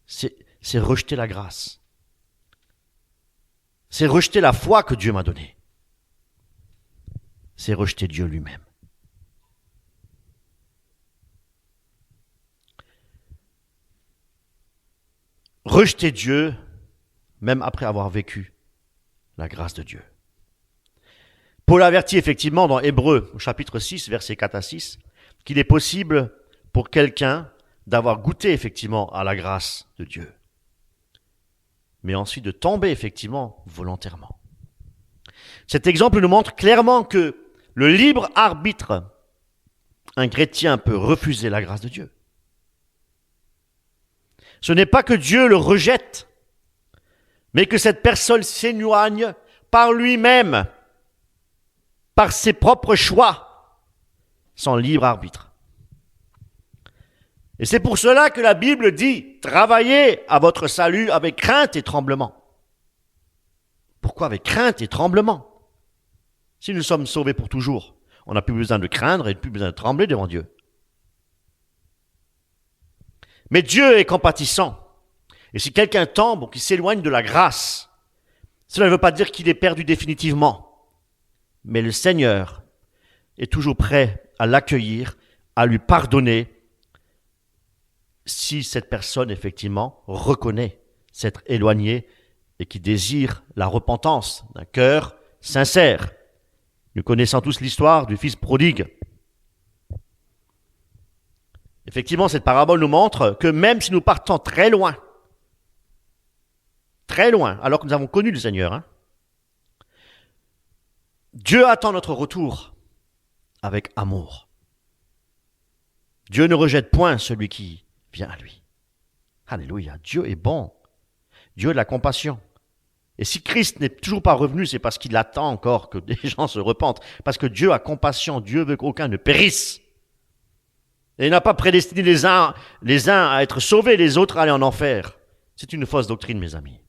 C'est rejeter la grâce. C'est rejeter la foi que Dieu m'a donnée. C'est rejeter Dieu lui-même. Rejeter Dieu, même après avoir vécu la grâce de Dieu. Paul avertit effectivement dans Hébreux, au chapitre 6, versets 4 à 6, qu'il est possible pour quelqu'un d'avoir goûté effectivement à la grâce de Dieu, mais ensuite de tomber effectivement volontairement. Cet exemple nous montre clairement que le libre arbitre, un chrétien peut refuser la grâce de Dieu. Ce n'est pas que Dieu le rejette, mais que cette personne s'éloigne par lui-même, par ses propres choix, son libre arbitre. Et c'est pour cela que la Bible dit « Travaillez à votre salut avec crainte et tremblement ». Pourquoi avec crainte et tremblement? Si nous sommes sauvés pour toujours, on n'a plus besoin de craindre et plus besoin de trembler devant Dieu. Mais Dieu est compatissant. Et si quelqu'un tombe ou qu'il s'éloigne de la grâce, cela ne veut pas dire qu'il est perdu définitivement. Mais le Seigneur est toujours prêt à l'accueillir, à lui pardonner, si cette personne, effectivement, reconnaît s'être éloignée et qui désire la repentance d'un cœur sincère. Nous connaissons tous l'histoire du fils prodigue. Effectivement, cette parabole nous montre que même si nous partons très loin, alors que nous avons connu le Seigneur, Dieu attend notre retour avec amour. Dieu ne rejette point celui qui vient à lui. Alléluia, Dieu est bon. Dieu a de la compassion. Et si Christ n'est toujours pas revenu, c'est parce qu'il attend encore que des gens se repentent. Parce que Dieu a compassion, Dieu veut qu'aucun ne périsse. Et il n'a pas prédestiné les uns à être sauvés, les autres à aller en enfer. C'est une fausse doctrine, mes amis.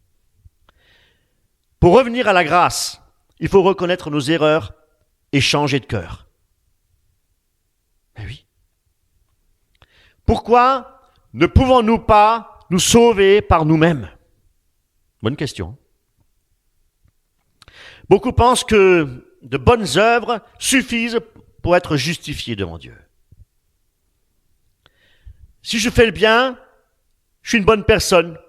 Pour revenir à la grâce, il faut reconnaître nos erreurs et changer de cœur. Mais oui. Pourquoi ne pouvons-nous pas nous sauver par nous-mêmes? Bonne question. Beaucoup pensent que de bonnes œuvres suffisent pour être justifié devant Dieu. Si je fais le bien, je suis une bonne personne.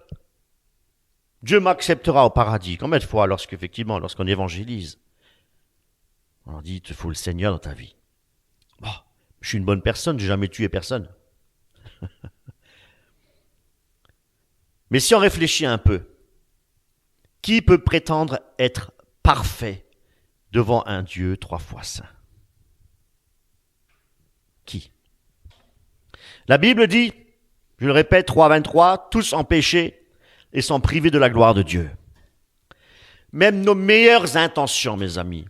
Dieu m'acceptera au paradis. Combien de fois, lorsqu'on évangélise, on leur dit, il te faut le Seigneur dans ta vie. Bon, je suis une bonne personne, j'ai jamais tué personne. Mais si on réfléchit un peu, qui peut prétendre être parfait devant un Dieu 3 fois saint? Qui? La Bible dit, je le répète, 3:23, tous ont péché et sont privés de la gloire de Dieu. Même nos meilleures intentions, mes amis,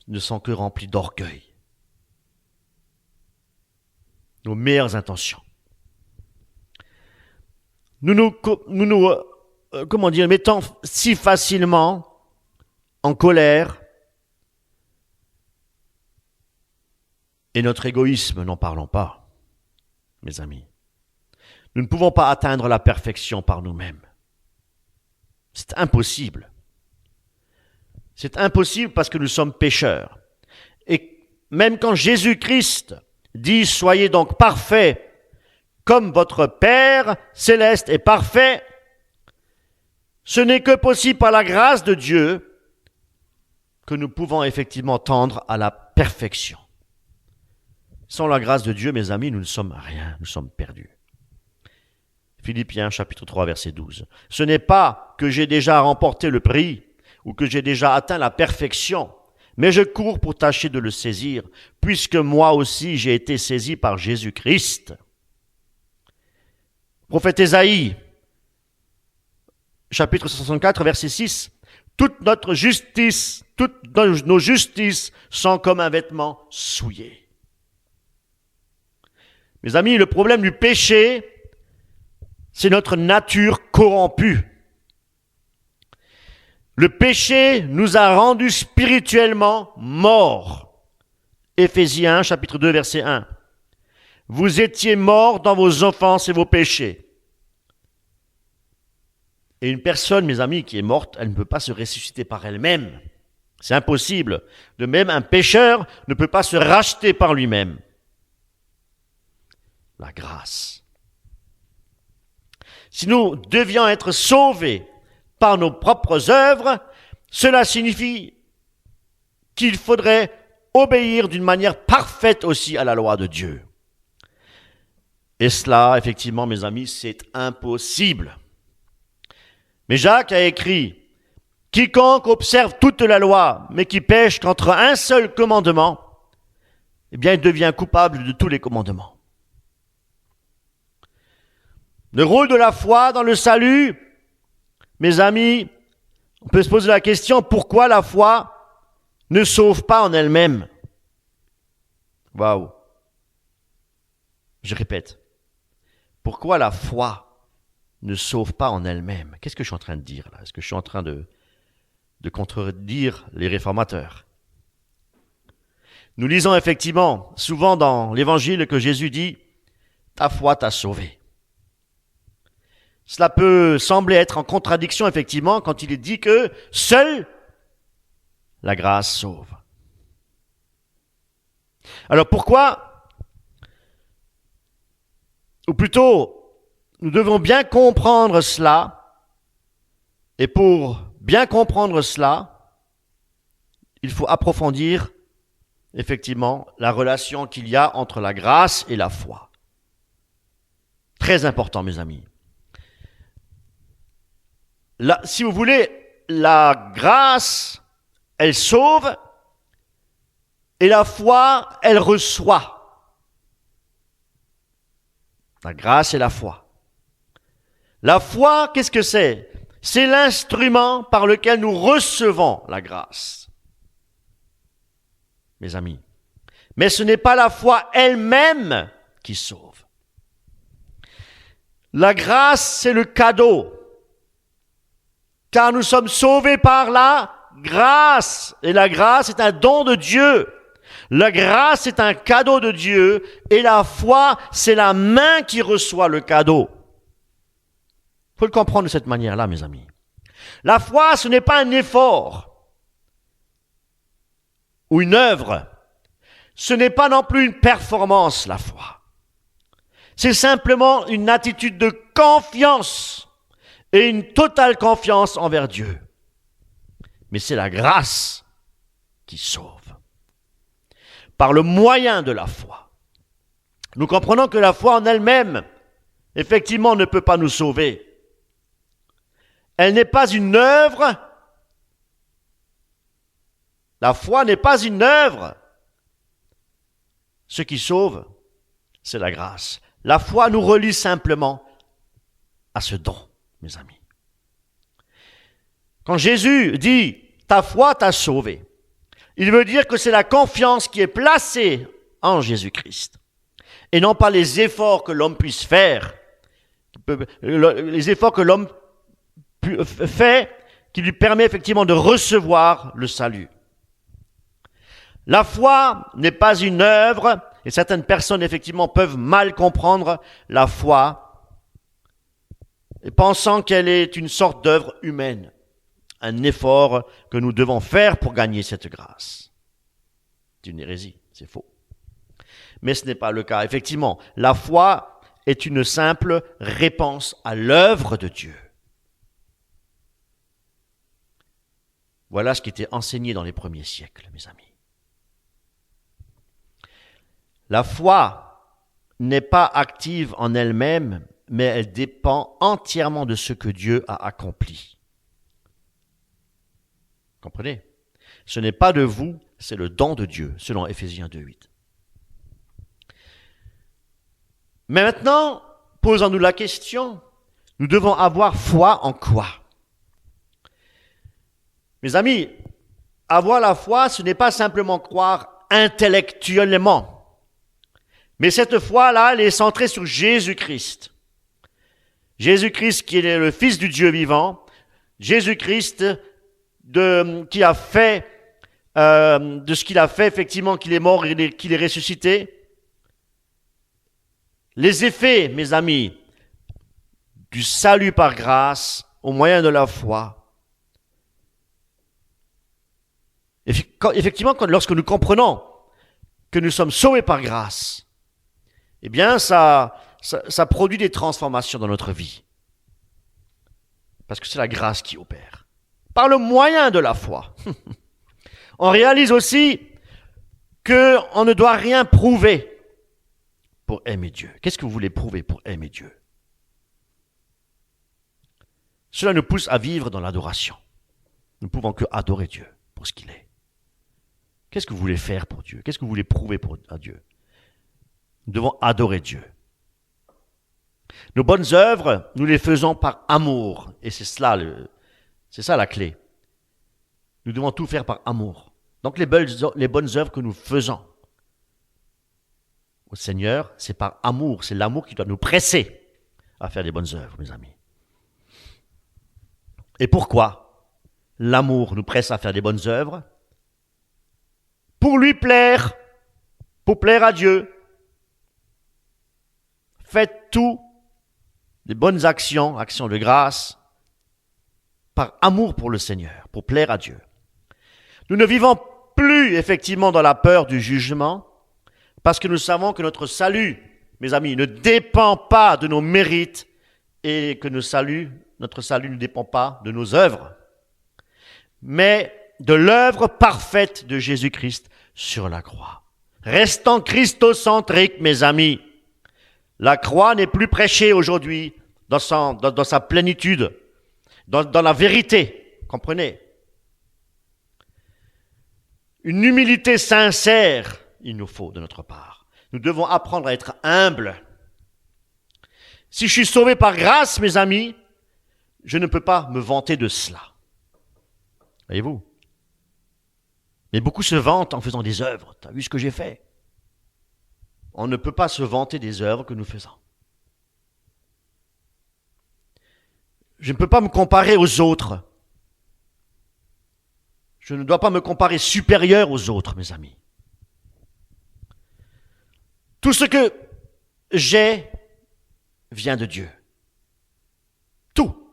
ne sont que remplies d'orgueil. Nos meilleures intentions. Nous mettons si facilement en colère, et notre égoïsme, n'en parlons pas, mes amis. Nous ne pouvons pas atteindre la perfection par nous-mêmes. C'est impossible. C'est impossible parce que nous sommes pécheurs. Et même quand Jésus-Christ dit « Soyez donc parfaits comme votre Père céleste est parfait », ce n'est que possible par la grâce de Dieu que nous pouvons effectivement tendre à la perfection. Sans la grâce de Dieu, mes amis, nous ne sommes rien, nous sommes perdus. Philippiens chapitre 3, verset 12. Ce n'est pas que j'ai déjà remporté le prix ou que j'ai déjà atteint la perfection, mais je cours pour tâcher de le saisir, puisque moi aussi j'ai été saisi par Jésus-Christ. Prophète Ésaïe, chapitre 64, verset 6. Toute notre justice, toutes nos justices sont comme un vêtement souillé. Mes amis, le problème du péché, c'est notre nature corrompue. Le péché nous a rendus spirituellement morts. Éphésiens, chapitre 2, verset 1. Vous étiez morts dans vos offenses et vos péchés. Et une personne, mes amis, qui est morte, elle ne peut pas se ressusciter par elle-même. C'est impossible. De même, un pécheur ne peut pas se racheter par lui-même. La grâce. Si nous devions être sauvés par nos propres œuvres, cela signifie qu'il faudrait obéir d'une manière parfaite aussi à la loi de Dieu. Et cela, effectivement, mes amis, c'est impossible. Mais Jacques a écrit, « Quiconque observe toute la loi, mais qui pêche contre un seul commandement, eh bien, il devient coupable de tous les commandements. » Le rôle de la foi dans le salut, mes amis, on peut se poser la question, pourquoi la foi ne sauve pas en elle-même? Waouh! Je répète, pourquoi la foi ne sauve pas en elle-même? Qu'est-ce que je suis en train de dire là? Est-ce que je suis en train de contredire les réformateurs? Nous lisons effectivement souvent dans l'évangile que Jésus dit « Ta foi t'a sauvé ». Cela peut sembler être en contradiction, effectivement, quand il est dit que seule la grâce sauve. Alors pourquoi? Ou plutôt, nous devons bien comprendre cela, et pour bien comprendre cela, il faut approfondir, effectivement, la relation qu'il y a entre la grâce et la foi. Très important, mes amis. Là, si vous voulez, la grâce, elle sauve, et la foi, elle reçoit. La grâce et la foi. La foi, qu'est-ce que c'est? C'est l'instrument par lequel nous recevons la grâce. Mes amis. Mais ce n'est pas la foi elle-même qui sauve. La grâce, c'est le cadeau. Car nous sommes sauvés par la grâce. Et la grâce est un don de Dieu. La grâce est un cadeau de Dieu. Et la foi, c'est la main qui reçoit le cadeau. Il faut le comprendre de cette manière-là, mes amis. La foi, ce n'est pas un effort ou une œuvre. Ce n'est pas non plus une performance, la foi. C'est simplement une attitude de confiance et une totale confiance envers Dieu. Mais c'est la grâce qui sauve. Par le moyen de la foi. Nous comprenons que la foi en elle-même, effectivement, ne peut pas nous sauver. Elle n'est pas une œuvre. La foi n'est pas une œuvre. Ce qui sauve, c'est la grâce. La foi nous relie simplement à ce don, mes amis. Quand Jésus dit « ta foi t'a sauvé », il veut dire que c'est la confiance qui est placée en Jésus-Christ. Et non pas les efforts que l'homme puisse faire, les efforts que l'homme fait, qui lui permet effectivement de recevoir le salut. La foi n'est pas une œuvre, et certaines personnes effectivement peuvent mal comprendre la foi, pensant qu'elle est une sorte d'œuvre humaine, un effort que nous devons faire pour gagner cette grâce. C'est une hérésie, c'est faux. Mais ce n'est pas le cas. Effectivement, la foi est une simple réponse à l'œuvre de Dieu. Voilà ce qui était enseigné dans les premiers siècles, mes amis. La foi n'est pas active en elle-même, mais elle dépend entièrement de ce que Dieu a accompli. Comprenez? Ce n'est pas de vous, c'est le don de Dieu, selon Éphésiens 2:8. Mais maintenant, posons-nous la question, nous devons avoir foi en quoi? Mes amis, avoir la foi, ce n'est pas simplement croire intellectuellement. Mais cette foi-là, elle est centrée sur Jésus-Christ. Jésus-Christ qui est le Fils du Dieu vivant. Jésus-Christ qui a fait, de ce qu'il a fait, effectivement, qu'il est mort et qu'il est ressuscité. Les effets, mes amis, du salut par grâce, au moyen de la foi. Effectivement, lorsque nous comprenons que nous sommes sauvés par grâce, eh bien, ça produit des transformations dans notre vie. Parce que c'est la grâce qui opère. Par le moyen de la foi. On réalise aussi qu'on ne doit rien prouver pour aimer Dieu. Qu'est-ce que vous voulez prouver pour aimer Dieu? Cela nous pousse à vivre dans l'adoration. Nous ne pouvons que adorer Dieu pour ce qu'il est. Qu'est-ce que vous voulez faire pour Dieu? Qu'est-ce que vous voulez prouver à Dieu? Nous devons adorer Dieu. Nos bonnes œuvres, nous les faisons par amour. Et c'est ça la clé. Nous devons tout faire par amour. Donc les bonnes œuvres que nous faisons au Seigneur, c'est par amour. C'est l'amour qui doit nous presser à faire des bonnes œuvres, mes amis. Et pourquoi l'amour nous presse à faire des bonnes œuvres? Pour lui plaire, pour plaire à Dieu. Faites tout, les bonnes actions, actions de grâce, par amour pour le Seigneur, pour plaire à Dieu. Nous ne vivons plus effectivement dans la peur du jugement, parce que nous savons que notre salut, mes amis, ne dépend pas de nos mérites et que notre salut ne dépend pas de nos œuvres, mais de l'œuvre parfaite de Jésus-Christ sur la croix. Restons christocentriques, mes amis. La croix n'est plus prêchée aujourd'hui dans sa plénitude, dans la vérité, comprenez? Une humilité sincère, il nous faut de notre part. Nous devons apprendre à être humbles. Si je suis sauvé par grâce, mes amis, je ne peux pas me vanter de cela. Voyez-vous? Mais beaucoup se vantent en faisant des œuvres. Tu as vu ce que j'ai fait? On ne peut pas se vanter des œuvres que nous faisons. Je ne peux pas me comparer aux autres. Je ne dois pas me comparer supérieur aux autres, mes amis. Tout ce que j'ai vient de Dieu. Tout.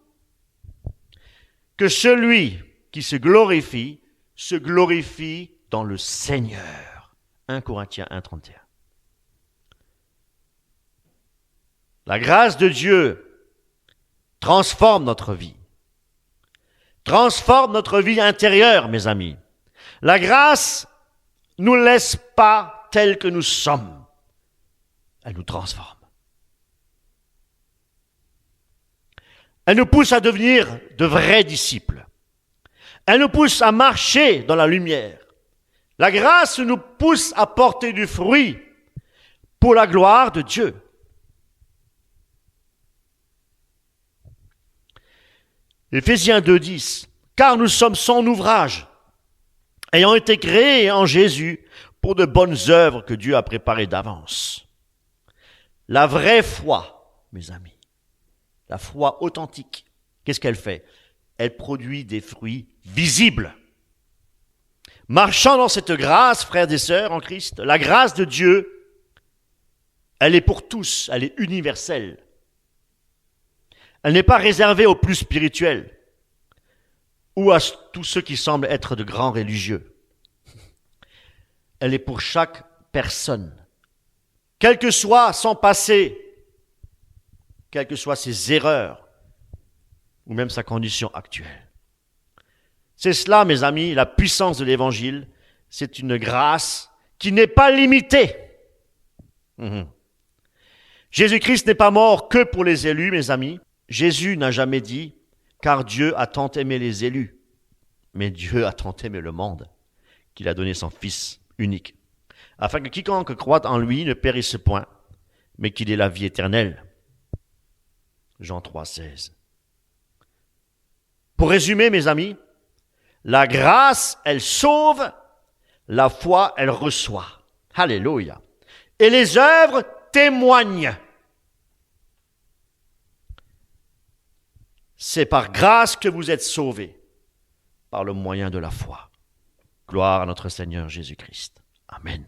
que celui qui se glorifie dans le Seigneur. 1 Corinthiens 1,31. La grâce de Dieu transforme notre vie. Transforme notre vie intérieure, mes amis. La grâce ne nous laisse pas tels que nous sommes. Elle nous transforme. Elle nous pousse à devenir de vrais disciples. Elle nous pousse à marcher dans la lumière. La grâce nous pousse à porter du fruit pour la gloire de Dieu. Éphésiens 2,10. Car nous sommes son ouvrage, ayant été créés en Jésus pour de bonnes œuvres que Dieu a préparées d'avance. La vraie foi, mes amis, la foi authentique, qu'est-ce qu'elle fait? Elle produit des fruits visibles. Marchant dans cette grâce, frères et sœurs en Christ, la grâce de Dieu, elle est pour tous, elle est universelle. Elle n'est pas réservée aux plus spirituels ou à tous ceux qui semblent être de grands religieux. Elle est pour chaque personne, quel que soit son passé, quelles que soient ses erreurs ou même sa condition actuelle. C'est cela, mes amis, la puissance de l'Évangile. C'est une grâce qui n'est pas limitée. Jésus-Christ n'est pas mort que pour les élus, mes amis. Jésus n'a jamais dit « car Dieu a tant aimé les élus », mais Dieu a tant aimé le monde qu'il a donné son Fils unique, afin que quiconque croit en lui ne périsse point, mais qu'il ait la vie éternelle. Jean 3,16. Pour résumer, mes amis, la grâce, elle sauve, la foi, elle reçoit. Alléluia. Et les œuvres témoignent. C'est par grâce que vous êtes sauvés, par le moyen de la foi. Gloire à notre Seigneur Jésus-Christ. Amen.